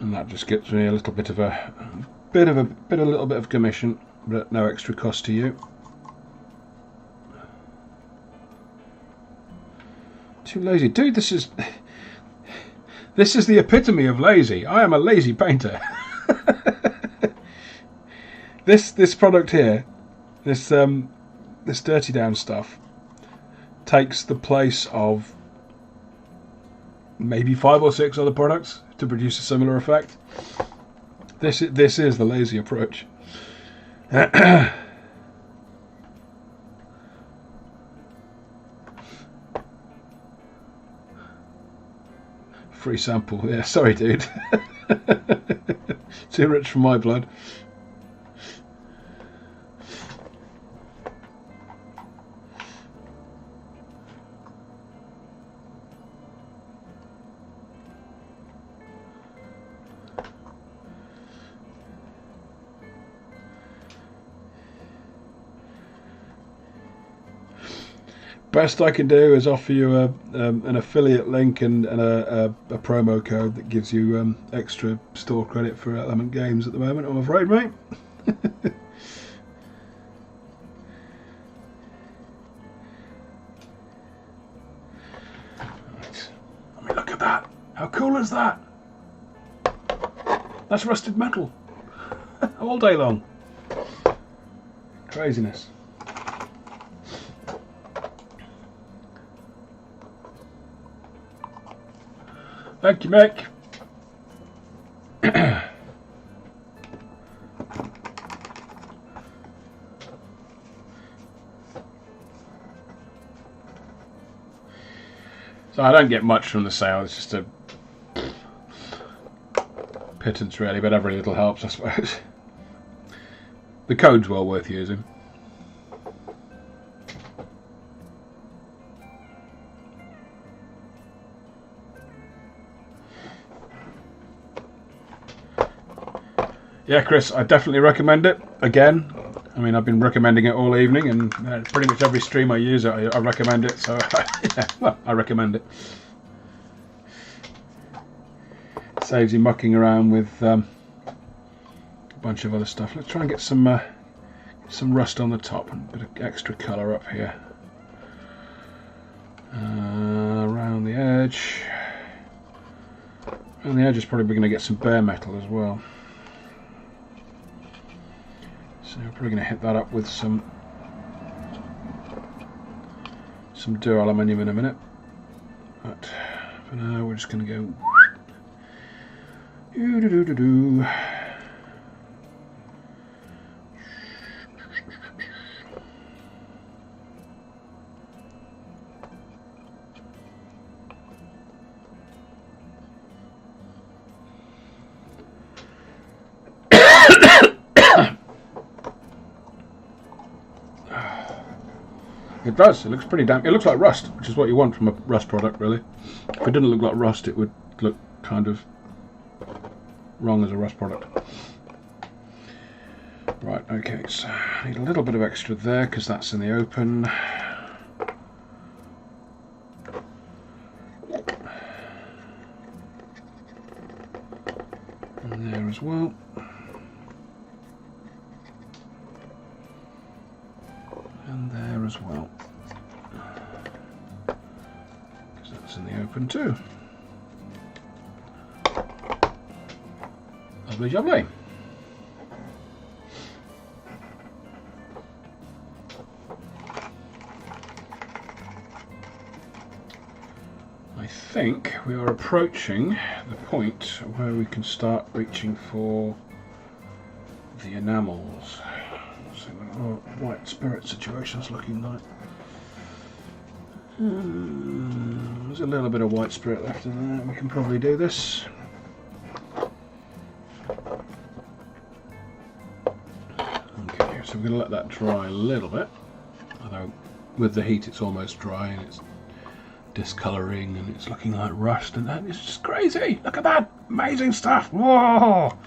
And that just gets me a little bit of a little bit of commission, but at no extra cost to you. Too lazy, dude. This is the epitome of lazy. I am a lazy painter. This product here, this dirty down stuff, takes the place of maybe 5 or 6 other products to produce a similar effect. This is the lazy approach. Free sample, yeah, sorry dude. Too rich for my blood. Best I can do is offer you an affiliate link and a promo code that gives you extra store credit for Element Games at the moment, I'm afraid, mate. Right. I mean, look at that. How cool is that? That's rusted metal. All day long. Craziness. Thank you, Mick. So I don't get much from the sale, it's just a pittance really, but every little helps, I suppose. The code's well worth using. Yeah, Chris, I definitely recommend it. Again, I mean, I've been recommending it all evening, and pretty much every stream I use it, I recommend it. So, yeah, well, I recommend it. Saves you mucking around with a bunch of other stuff. Let's try and get some rust on the top and a bit of extra colour up here. Around the edge. Around the edge is probably going to get some bare metal as well. So we're probably going to hit that up with some duraluminum in a minute. But for now we're just going to go doo-doo-doo-doo-doo. It does. It looks pretty damp. It looks like rust, which is what you want from a rust product, really. If it didn't look like rust, it would look kind of wrong as a rust product. Right, okay, so I need a little bit of extra there because that's in the open. And there as well. And there as well, because that's in the open too. Lovely jubbly. I think we are approaching the point where we can start reaching for the enamels. See what our white spirit situation's looking like. There's a little bit of white spirit left in there. We can probably do this. Okay, so we're going to let that dry a little bit. Although with the heat it's almost dry and it's discolouring and it's looking like rust, and that is just crazy. Look at that, amazing stuff. Whoa!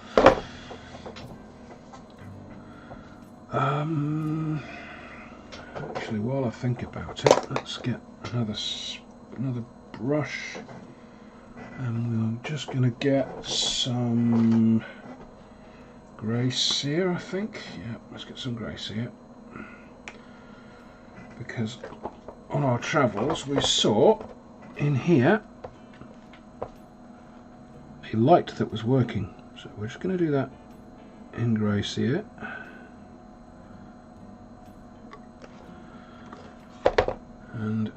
Actually, while I think about it, let's get another brush, and we're just going to get some grey cere, I think. Yeah, let's get some grey cere, because on our travels we saw in here a light that was working, so we're just going to do that in grey cere. And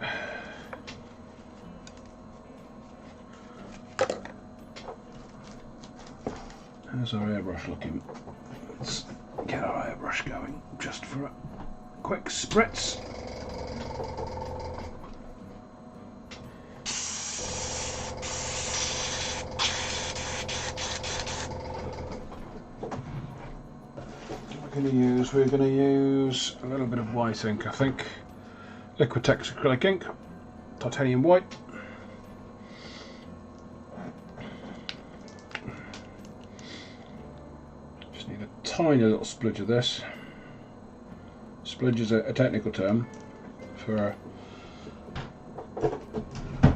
how's our airbrush looking? Let's get our airbrush going just for a quick spritz. We're going to use a little bit of white ink, I think. Liquitex acrylic ink, titanium white. Just need a tiny little splidge of this. Splidge is a technical term for a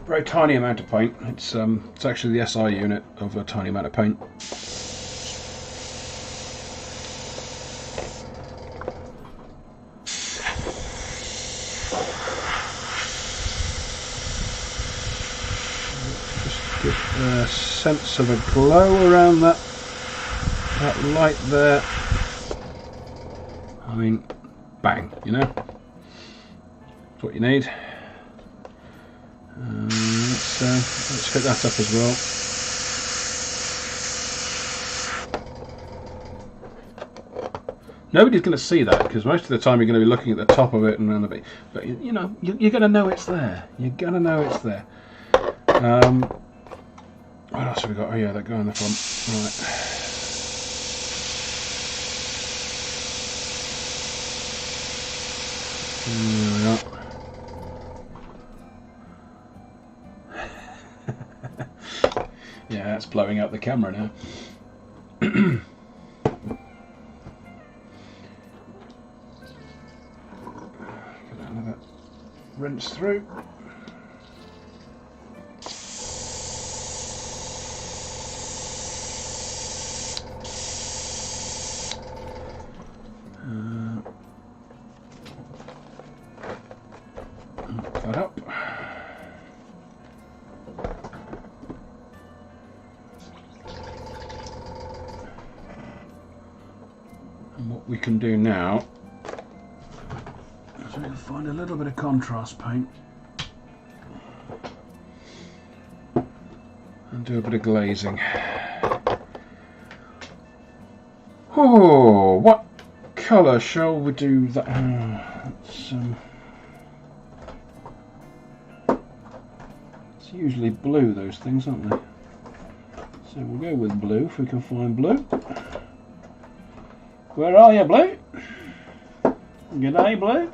very tiny amount of paint. It's actually the SI unit of a tiny amount of paint. A sense of a glow around that light there. I mean, bang, you know, that's what you need. Let's hit that up as well. Nobody's going to see that because most of the time you're going to be looking at the top of it and around the bit, but you know, you're going to know it's there. You're going to know it's there. What else have we got? Oh yeah, that guy in the front. Right. There we are. Yeah, that's blowing out the camera now. Get another rinse through. That up. And what we can do now is we'll find a little bit of contrast paint and do a bit of glazing. Oh, what colour shall we do that? It's usually blue, those things, aren't they? So we'll go with blue if we can find blue. Where are you, blue? G'day, blue.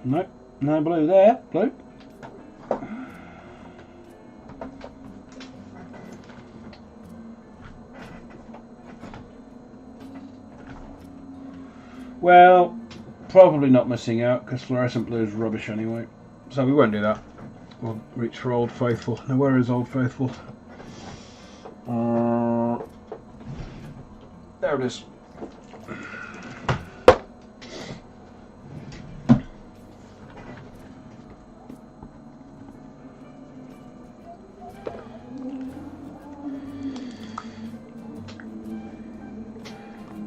Nope, no blue there, blue. Well, probably not missing out because fluorescent blue is rubbish anyway. So we won't do that. We'll reach for Old Faithful. Now where is Old Faithful? There it is.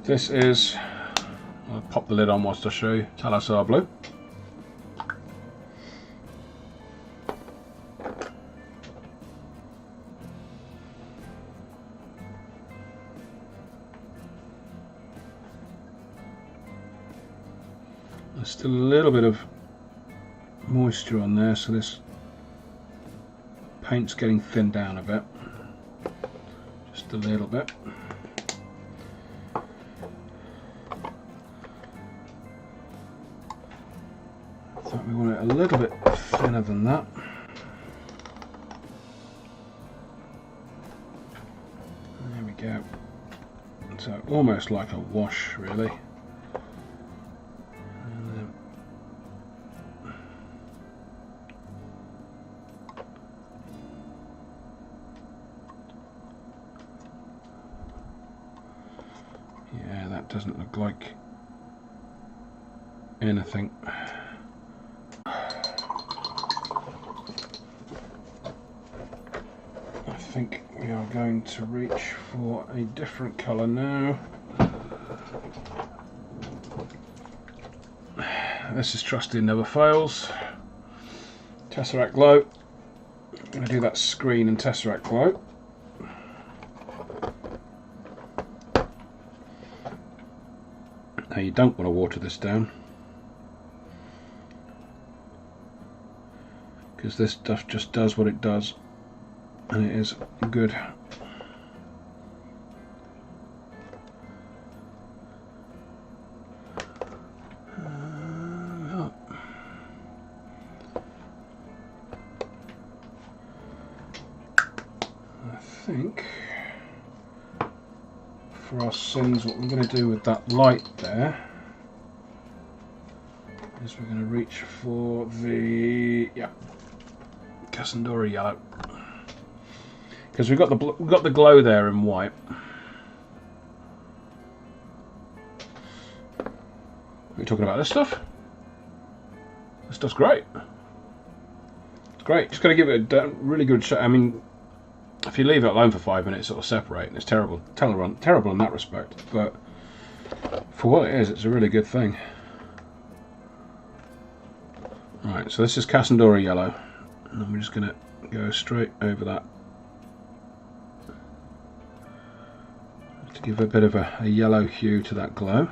This is, I'll pop the lid on whilst I show you, Talasar blue. There's still a little bit of moisture on there, so this paint's getting thinned down a bit, just a little bit. I thought we want it a little bit thinner than that. There we go. So almost like a wash, really. Yeah, that doesn't look like anything. I think we are going to reach for a different colour now. This is trusty, never fails. Tesseract glow. I'm going to do that screen and Tesseract glow. Now you don't want to water this down, because this stuff just does what it does, and it is good. I think for our sins, what we're going to do with that light there is we're going to reach for the Cassandora yellow, because we've got the glow there in white. Are we talking about this stuff? This stuff's great. It's great. Just got to give it a really good shot. I mean, if you leave it alone for 5 minutes, it'll separate, and it's terrible in that respect. But for what it is, it's a really good thing. Right, so this is Cassandora yellow, and we're just going to go straight over that to give a bit of a yellow hue to that glow.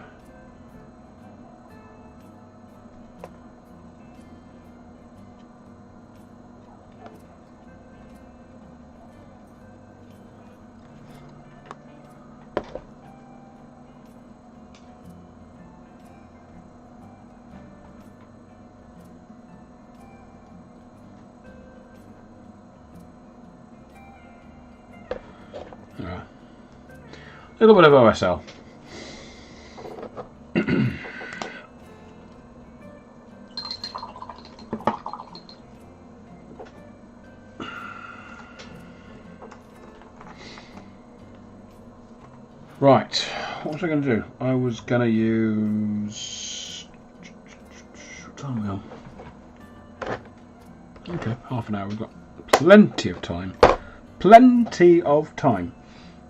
A little bit of OSL. Right, what was I going to do? I was going to use... what time are we on? Okay, half an hour. We've got plenty of time. Plenty of time.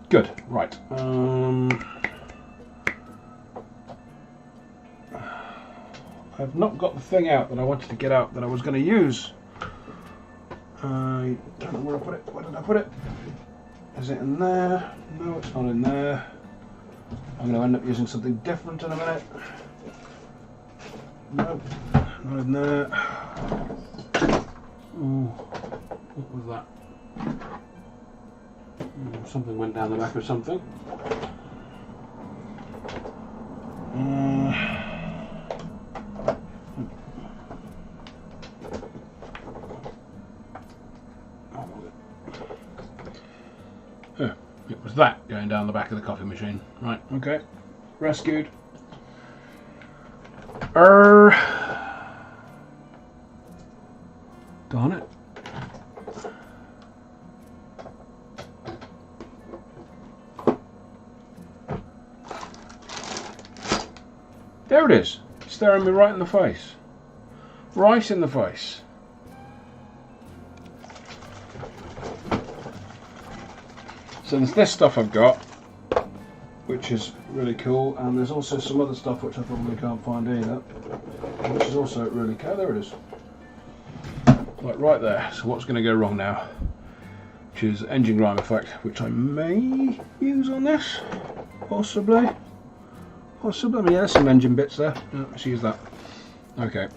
Good, right. I've not got the thing out that I wanted to get out that I was going to use. I don't know where I put it. Where did I put it? Is it in there? No, it's not in there. I'm going to end up using something different in a minute. Nope, not in there. Ooh, what was that? Something went down the back of something. Oh, it was that going down the back of the coffee machine. Right, okay. Rescued. Darn it. There it is, staring me right in the face. Right in the face. So there's this stuff I've got, which is really cool, and there's also some other stuff which I probably can't find either, which is also really cool. There it is. Like right there. So what's going to go wrong now? Which is engine grime effect, which I may use on this, possibly. Possibly. I mean, yeah, there's some engine bits there. Yeah, let's use that. Okay.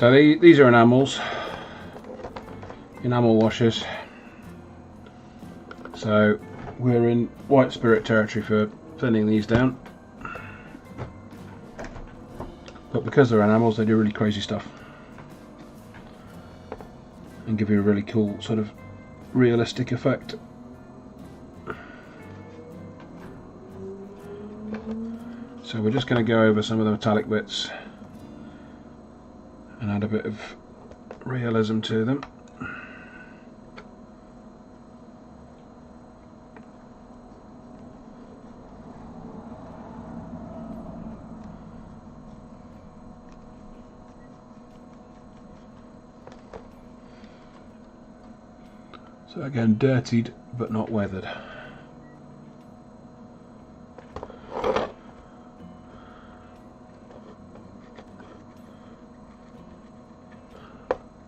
So these are enamel washes. So we're in white spirit territory for thinning these down. But because they're enamels, they do really crazy stuff. And give you a really cool sort of realistic effect. So we're just going to go over some of the metallic bits and add a bit of realism to them. So again, dirtied but not weathered.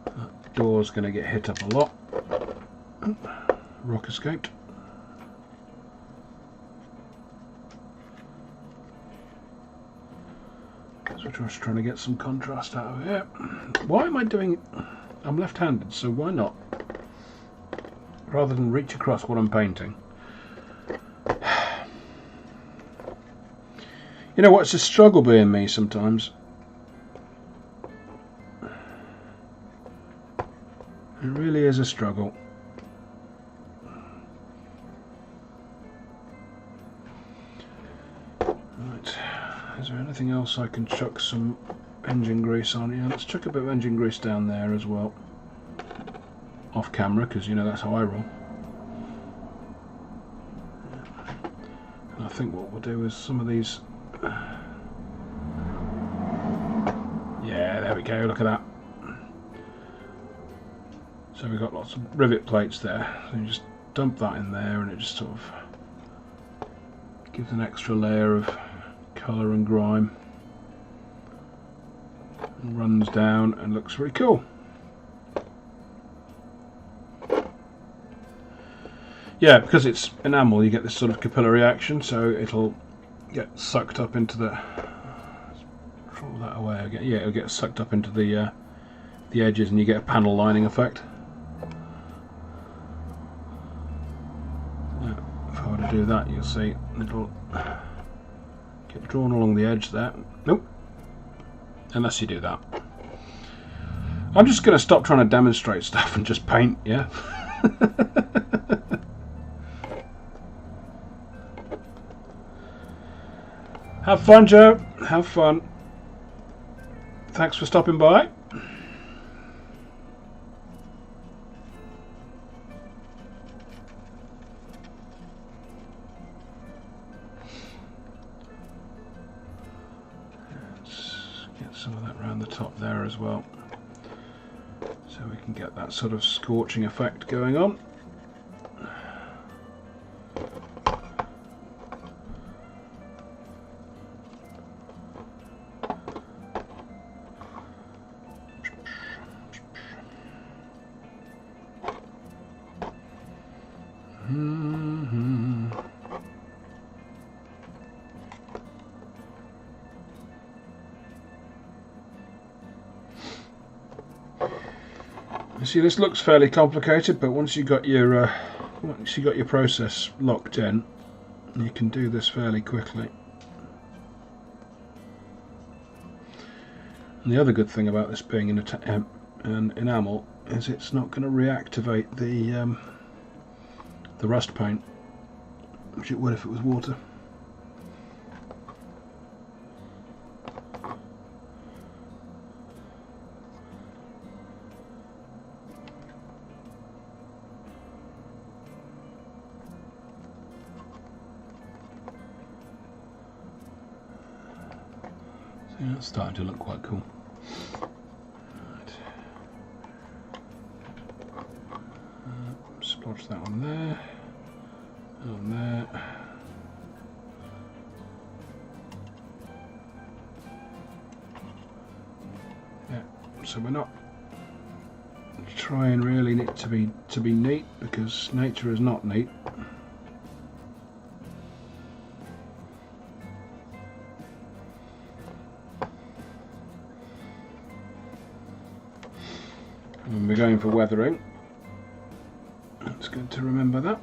That door's going to get hit up a lot. Rock escaped. So we're just trying to get some contrast out of here. Why am I doing it? I'm left-handed, so why not? Rather than reach across what I'm painting. You know what's a struggle being me sometimes? It really is a struggle. Right, is there anything else I can chuck some engine grease on? Yeah, let's chuck a bit of engine grease down there as well. Off camera, because you know that's how I roll. And I think what we'll do is some of these. Yeah, there we go. Look at that. So we've got lots of rivet plates there. So you just dump that in there, and it just sort of gives an extra layer of colour and grime. And runs down and looks really cool. Yeah, because it's enamel, you get this sort of capillary action, so it'll get sucked up into the. Draw that away again. Yeah, it'll get sucked up into the edges, and you get a panel lining effect. Yeah, if I were to do that, you'll see it'll get drawn along the edge there. Nope. Unless you do that. I'm just going to stop trying to demonstrate stuff and just paint. Yeah. Have fun, Joe. Have fun. Thanks for stopping by. Let's get some of that around the top there as well, so we can get that sort of scorching effect going on. See, this looks fairly complicated, but once you got your process locked in, you can do this fairly quickly. And the other good thing about this being an enamel is it's not going to reactivate the rust paint, which it would if it was water. Yeah, it's starting to look quite cool. Right. Splodge that on there, and on there. Yeah, so we're not trying really to be neat, because nature is not neat. be going for weathering. It's good to remember that.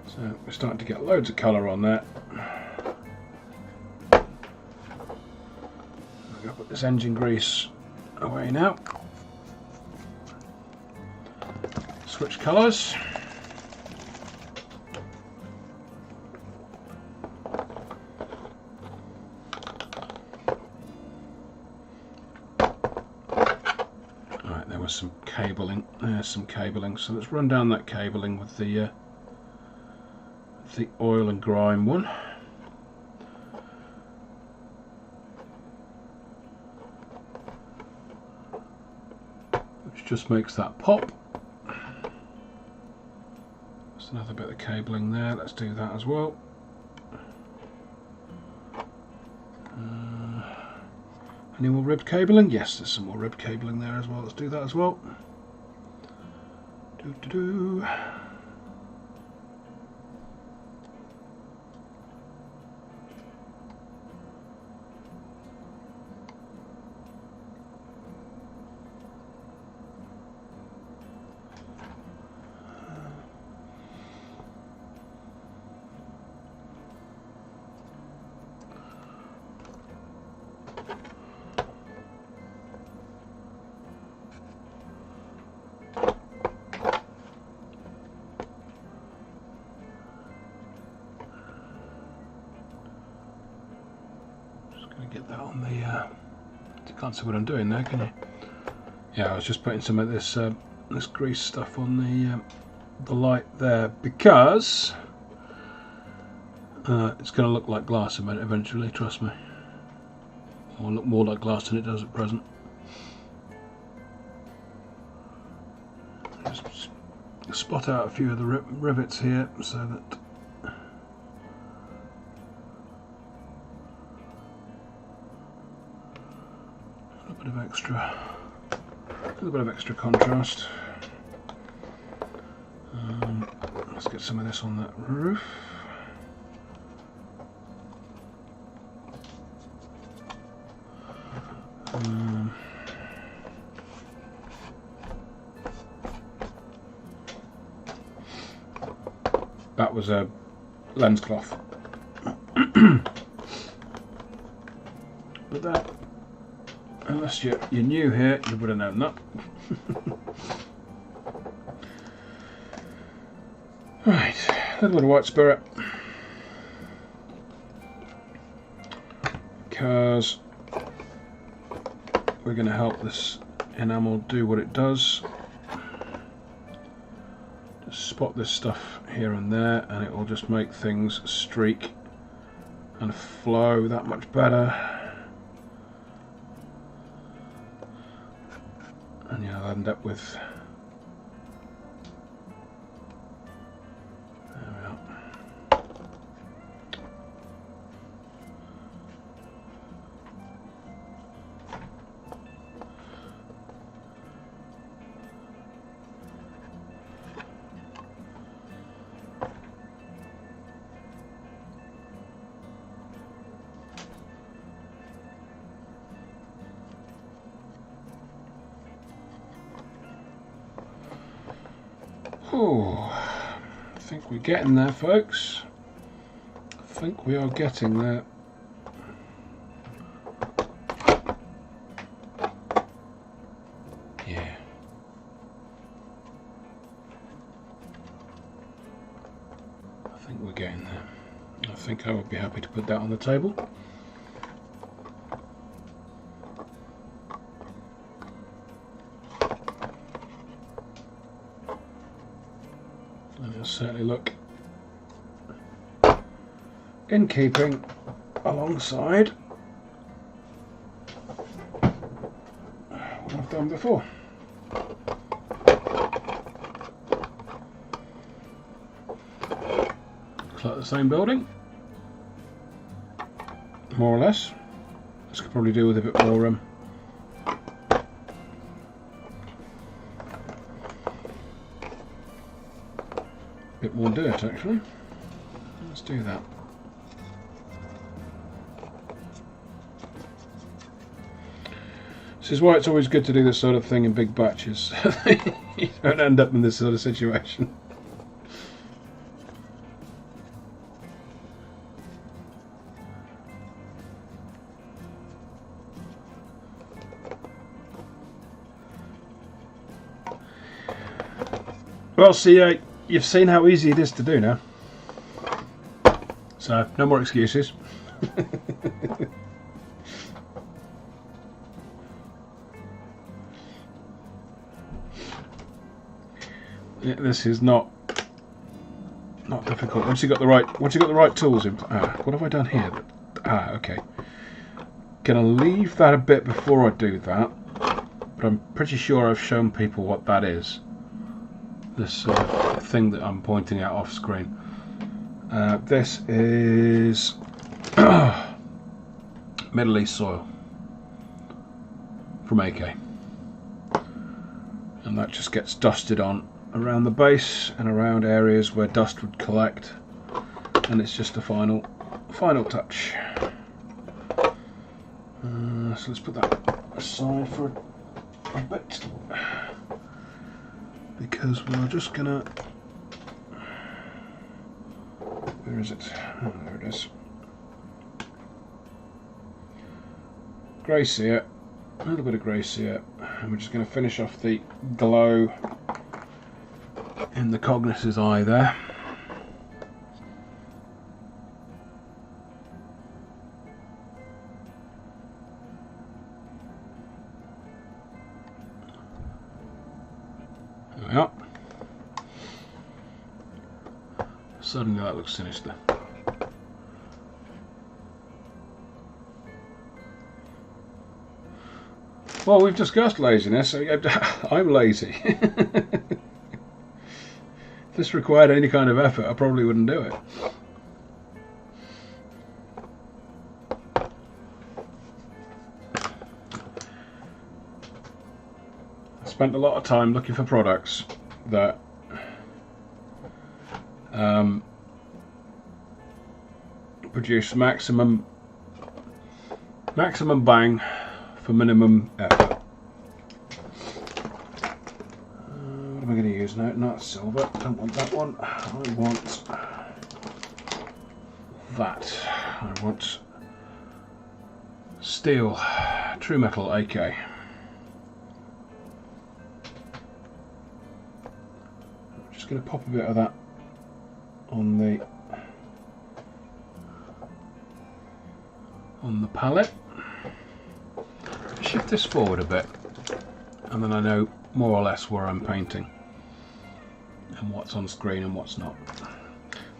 So we're starting to get loads of colour on that. I'm going to put this engine grease away now. Switch colours. Right, there was some cabling. There's some cabling. So let's run down that cabling with the oil and grime one. Which just makes that pop. There's another bit of cabling there. Let's do that as well. Any more ribbed cabling? Yes, there's some more ribbed cabling there as well. Let's do that as well. Do. Get that on the you can't see what I'm doing there, can you? Yeah, I was just putting some of this this grease stuff on the light there because it's going to look like glass eventually, trust me. Or look more like glass than it does at present. Just spot out a few of the rivets here so that a little bit of extra contrast. Let's get some of this on that roof. That was a lens cloth. But that, unless you're new here, you would have known that. Right, a little bit of white spirit. Because we're going to help this enamel do what it does. Just spot this stuff here and there and it will just make things streak and flow that much better. And yeah, I'll end up with oh, I think we're getting there, folks. I think we are getting there. Yeah. I think we're getting there. I think I would be happy to put that on the table. Certainly look in keeping alongside what I've done before. Looks like the same building, more or less. This could probably do with a bit more more dirt actually. let's do that. This is why it's always good to do this sort of thing in big batches. You don't end up in this sort of situation. Well, see, you've seen how easy it is to do now. So, no more excuses. This is not difficult. Once you got the right tools in. What have I done here? Okay. Gonna leave that a bit before I do that, but I'm pretty sure I've shown people what that is. This thing that I'm pointing out off screen. This is Middle East soil from AK, and that just gets dusted on around the base and around areas where dust would collect, and it's just a final touch. So let's put that aside for a bit, because we're just gonna, where is it? Oh, there it is. Grey sear, a little bit of grey sear, and we're just going to finish off the glow in the Cognus's eye there. There we are. Suddenly that looks sinister. Well, we've discussed laziness, so I'm lazy. If this required any kind of effort, I probably wouldn't do it. I spent a lot of time looking for products that produce maximum bang for minimum effort. What am I going to use now? Not silver. Don't want that one. I want that. I want steel, true metal AK. I'm just going to pop a bit of that on the palette. Shift this forward a bit, and then I know more or less where I'm painting and what's on screen and what's not.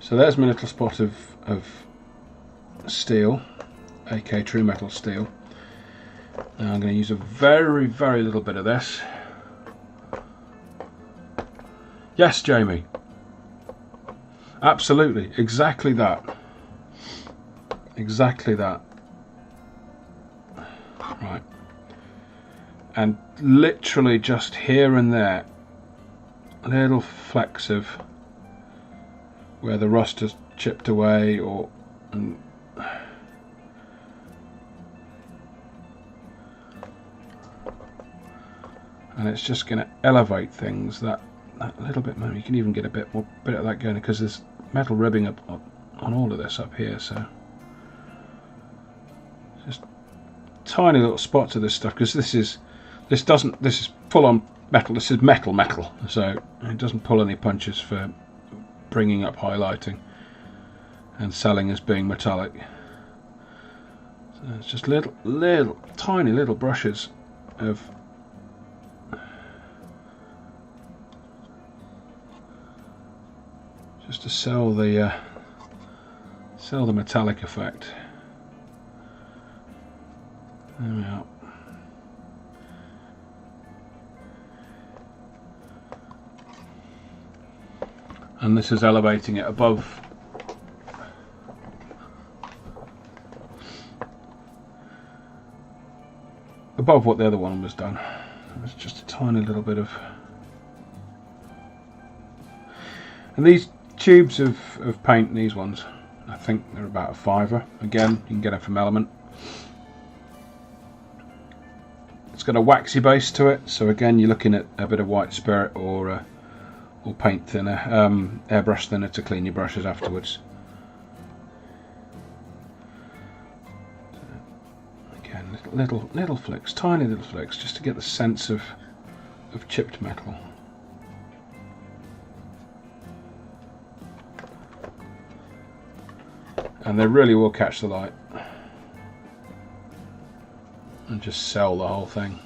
So there's my little spot of steel, AK true metal steel. Now I'm going to use a very, very little bit of this. Yes, Jamie. Absolutely, exactly that. Exactly that. Right. And literally just here and there, little flecks of where the rust has chipped away, and it's just going to elevate things that little bit more. You can even get a bit of that going, because there's metal ribbing up on all of this up here, so just tiny little spots of this stuff, because this is full on metal. This is metal, so it doesn't pull any punches for bringing up highlighting and selling as being metallic. So it's just little tiny little brushes of just to sell the metallic effect. There we are. And this is elevating it above what the other one was done. It's just a tiny little bit of, and these tubes of paint, these ones, I think they're about a £5. Again, you can get them from Element. It's got a waxy base to it, so again you're looking at a bit of white spirit or paint thinner, airbrush thinner to clean your brushes afterwards. Again, little flicks, tiny little flicks, just to get the sense of chipped metal. And they really will catch the light and just sell the whole thing.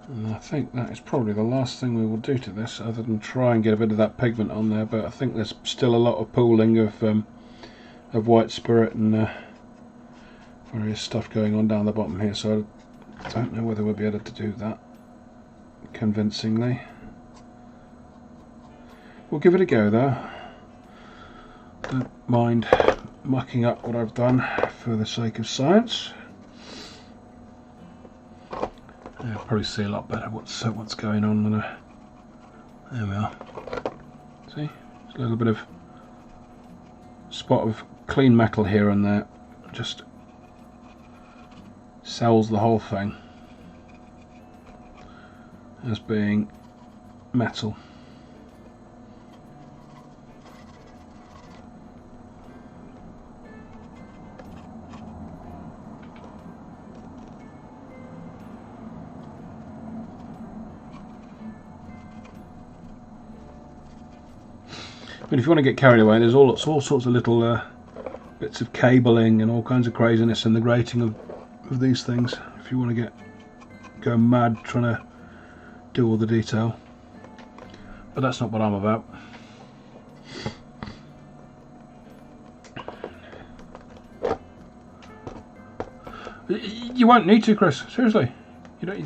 And I think that is probably the last thing we will do to this, other than try and get a bit of that pigment on there. But I think there's still a lot of pooling of white spirit and various stuff going on down the bottom here. So I don't know whether we'll be able to do that convincingly. We'll give it a go though. Don't mind mucking up what I've done for the sake of science. I'll probably see a lot better what's going on when there we are. See, there's a little bit of spot of clean metal here and there, just sells the whole thing as being metal. But if you want to get carried away, there's all sorts of little bits of cabling and all kinds of craziness in the grating of these things. If you want to go mad trying to do all the detail, but that's not what I'm about. You won't need to, Chris. Seriously, you don't.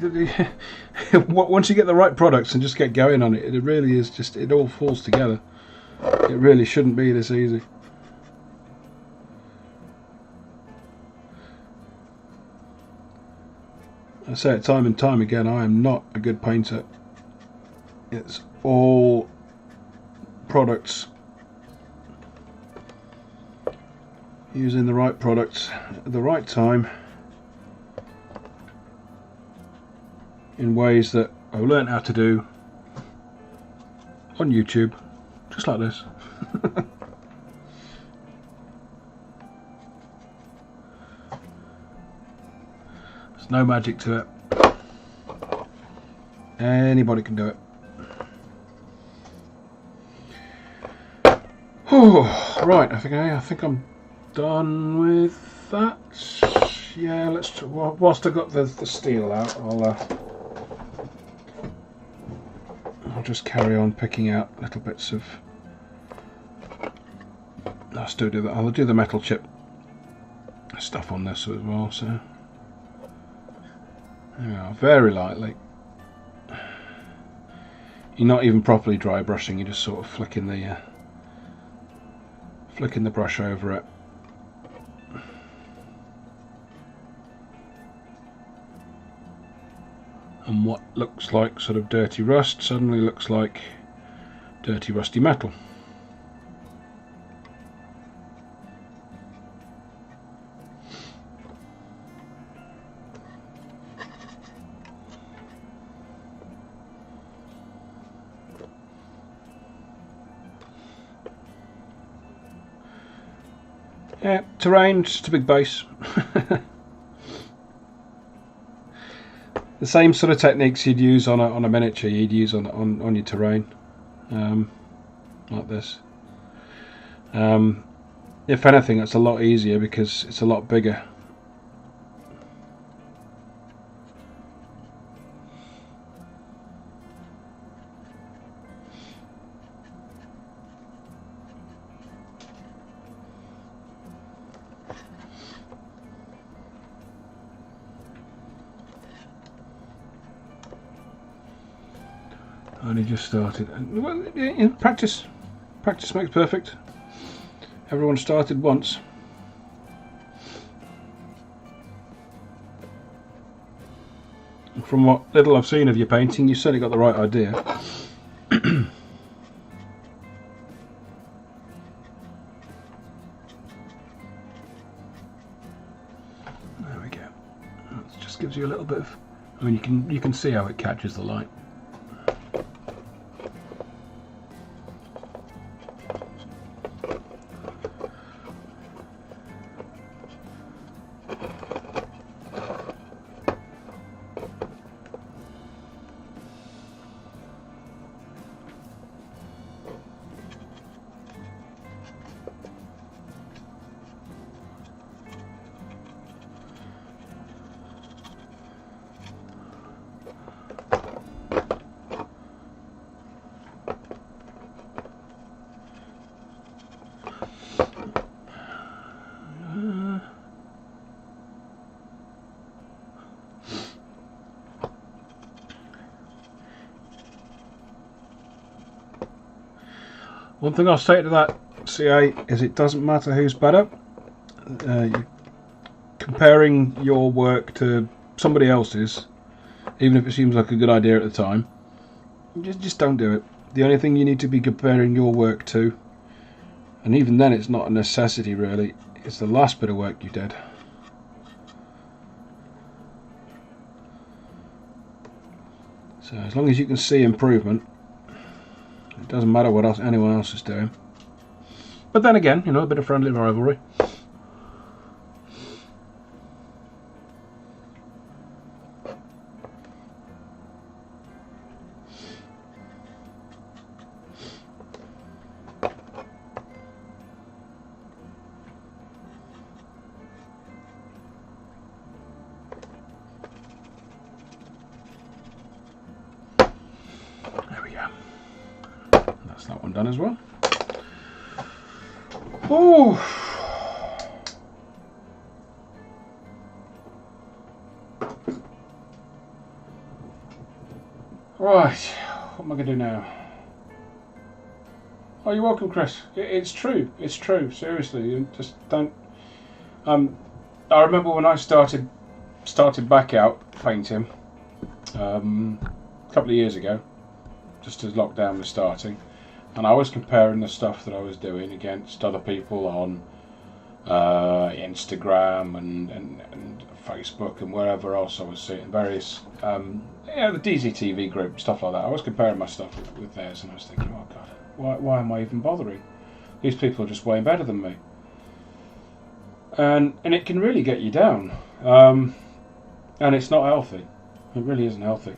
Once you get the right products and just get going on it, it really is just, it all falls together. It really shouldn't be this easy. I say it time and time again, I am not a good painter. It's all products. Using the right products at the right time in ways that I've learned how to do on YouTube. Just like this. There's no magic to it. Anybody can do it. Oh, right, I think I'm done with that. Yeah, let's. Whilst I got the steel out, I'll just carry on picking out little bits of. I'll still do that. I'll do the metal chip stuff on this as well. So there we are, very lightly. You're not even properly dry brushing. You're just sort of flicking the brush over it. And what looks like sort of dirty rust suddenly looks like dirty rusty metal. Yeah, terrain, just a big base. The same sort of techniques you'd use on a miniature, you'd use on your terrain, like this. If anything, it's a lot easier because it's a lot bigger. Only just started. Well, in practice makes perfect. Everyone started once. From what little I've seen of your painting, you've certainly got the right idea. There we go. It just gives you a little bit of. I mean, you can see how it catches the light. One thing I'll say to that, CA, is it doesn't matter who's better. Comparing your work to somebody else's, even if it seems like a good idea at the time, just don't do it. The only thing you need to be comparing your work to, and even then it's not a necessity really, it's the last bit of work you did. So as long as you can see improvement, it doesn't matter what else anyone else is doing. But then again, you know, a bit of friendly rivalry. There we go. That's that one done as well. Oh, right. What am I going to do now? Oh, you're welcome, Chris. It's true. It's true. Seriously, you just don't. I remember when I started back out painting a couple of years ago, just as lockdown was starting. And I was comparing the stuff that I was doing against other people on Instagram and Facebook and wherever else I was seeing various, the DZTV group, stuff like that. I was comparing my stuff with theirs, and I was thinking, oh God, why am I even bothering? These people are just way better than me. And it can really get you down, and it's not healthy. It really isn't healthy.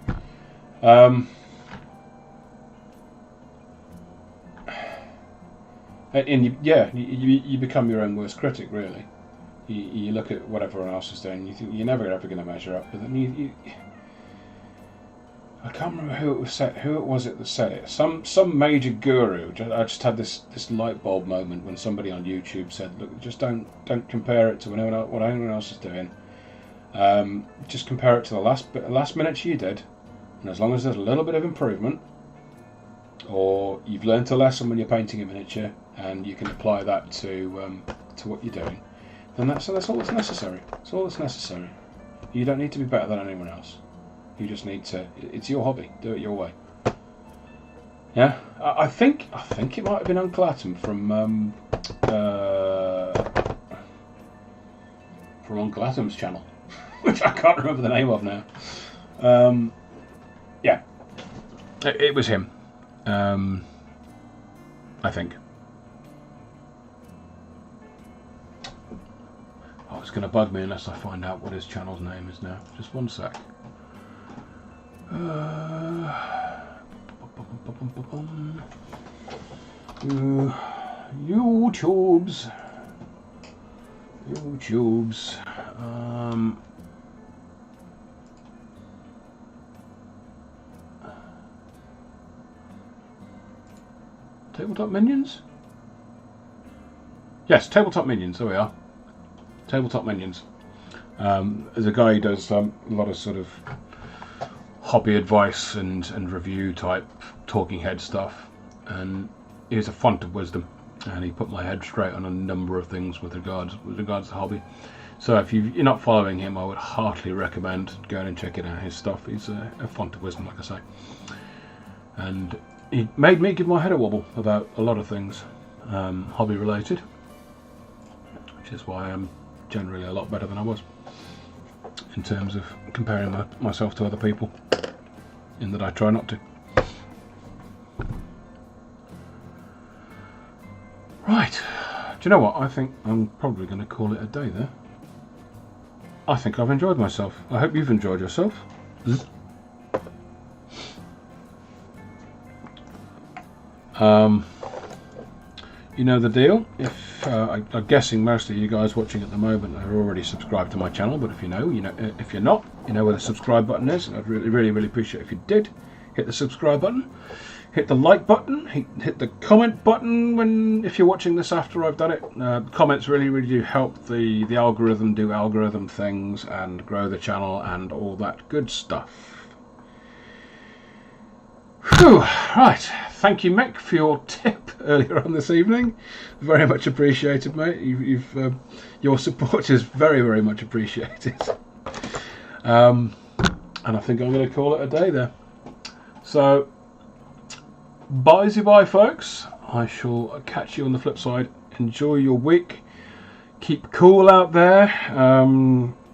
And you become your own worst critic, really. You look at what everyone else is doing, and you think you're never ever going to measure up. But then I can't remember who it was that said it. Some major guru. I just had this light bulb moment when somebody on YouTube said, "Look, just don't compare it to what anyone else is doing. Just compare it to the last miniature you did, and as long as there's a little bit of improvement, or you've learnt a lesson when you're painting a miniature, and you can apply that to what you're doing, then that's all that's necessary. That's all that's necessary. You don't need to be better than anyone else. You just need to. It's your hobby. Do it your way. Yeah, I think it might have been Uncle Atom from Uncle Atom's channel, which I can't remember the name of now. Yeah, it was him. I think. Oh, it's going to bug me unless I find out what his channel's name is now. Just one sec. YouTubes. Tabletop Minions? Yes, Tabletop Minions, there we are. Tabletop Minions. There's a guy who does a lot of sort of hobby advice and review type talking head stuff, and he was a font of wisdom, and he put my head straight on a number of things with regards to hobby. So if you're not following him, I would heartily recommend going and checking out his stuff. He's a font of wisdom, like I say, and he made me give my head a wobble about a lot of things hobby related, which is why I'm generally a lot better than I was in terms of comparing myself to other people, in that I try not to. Right, do you know what? I think I'm probably going to call it a day there. I think I've enjoyed myself. I hope you've enjoyed yourself. You know the deal. If I'm guessing most of you guys watching at the moment are already subscribed to my channel, but if you know, if you're not, you know where the subscribe button is. I'd really appreciate it if you did hit the subscribe button, hit the like button, hit the comment button if you're watching this after I've done it. Comments really do help the algorithm do algorithm things and grow the channel and all that good stuff. Whew, right, thank you, Mick, for your tip earlier on this evening. Very much appreciated, mate. Your support is very much appreciated. And I think I'm going to call it a day there. So, bye, folks. I shall catch you on the flip side. Enjoy your week. Keep cool out there.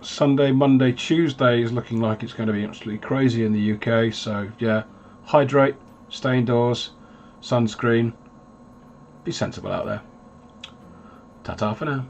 Sunday, Monday, Tuesday is looking like it's going to be absolutely crazy in the UK. So, yeah. Hydrate, stay indoors, sunscreen, be sensible out there. Ta-ta for now.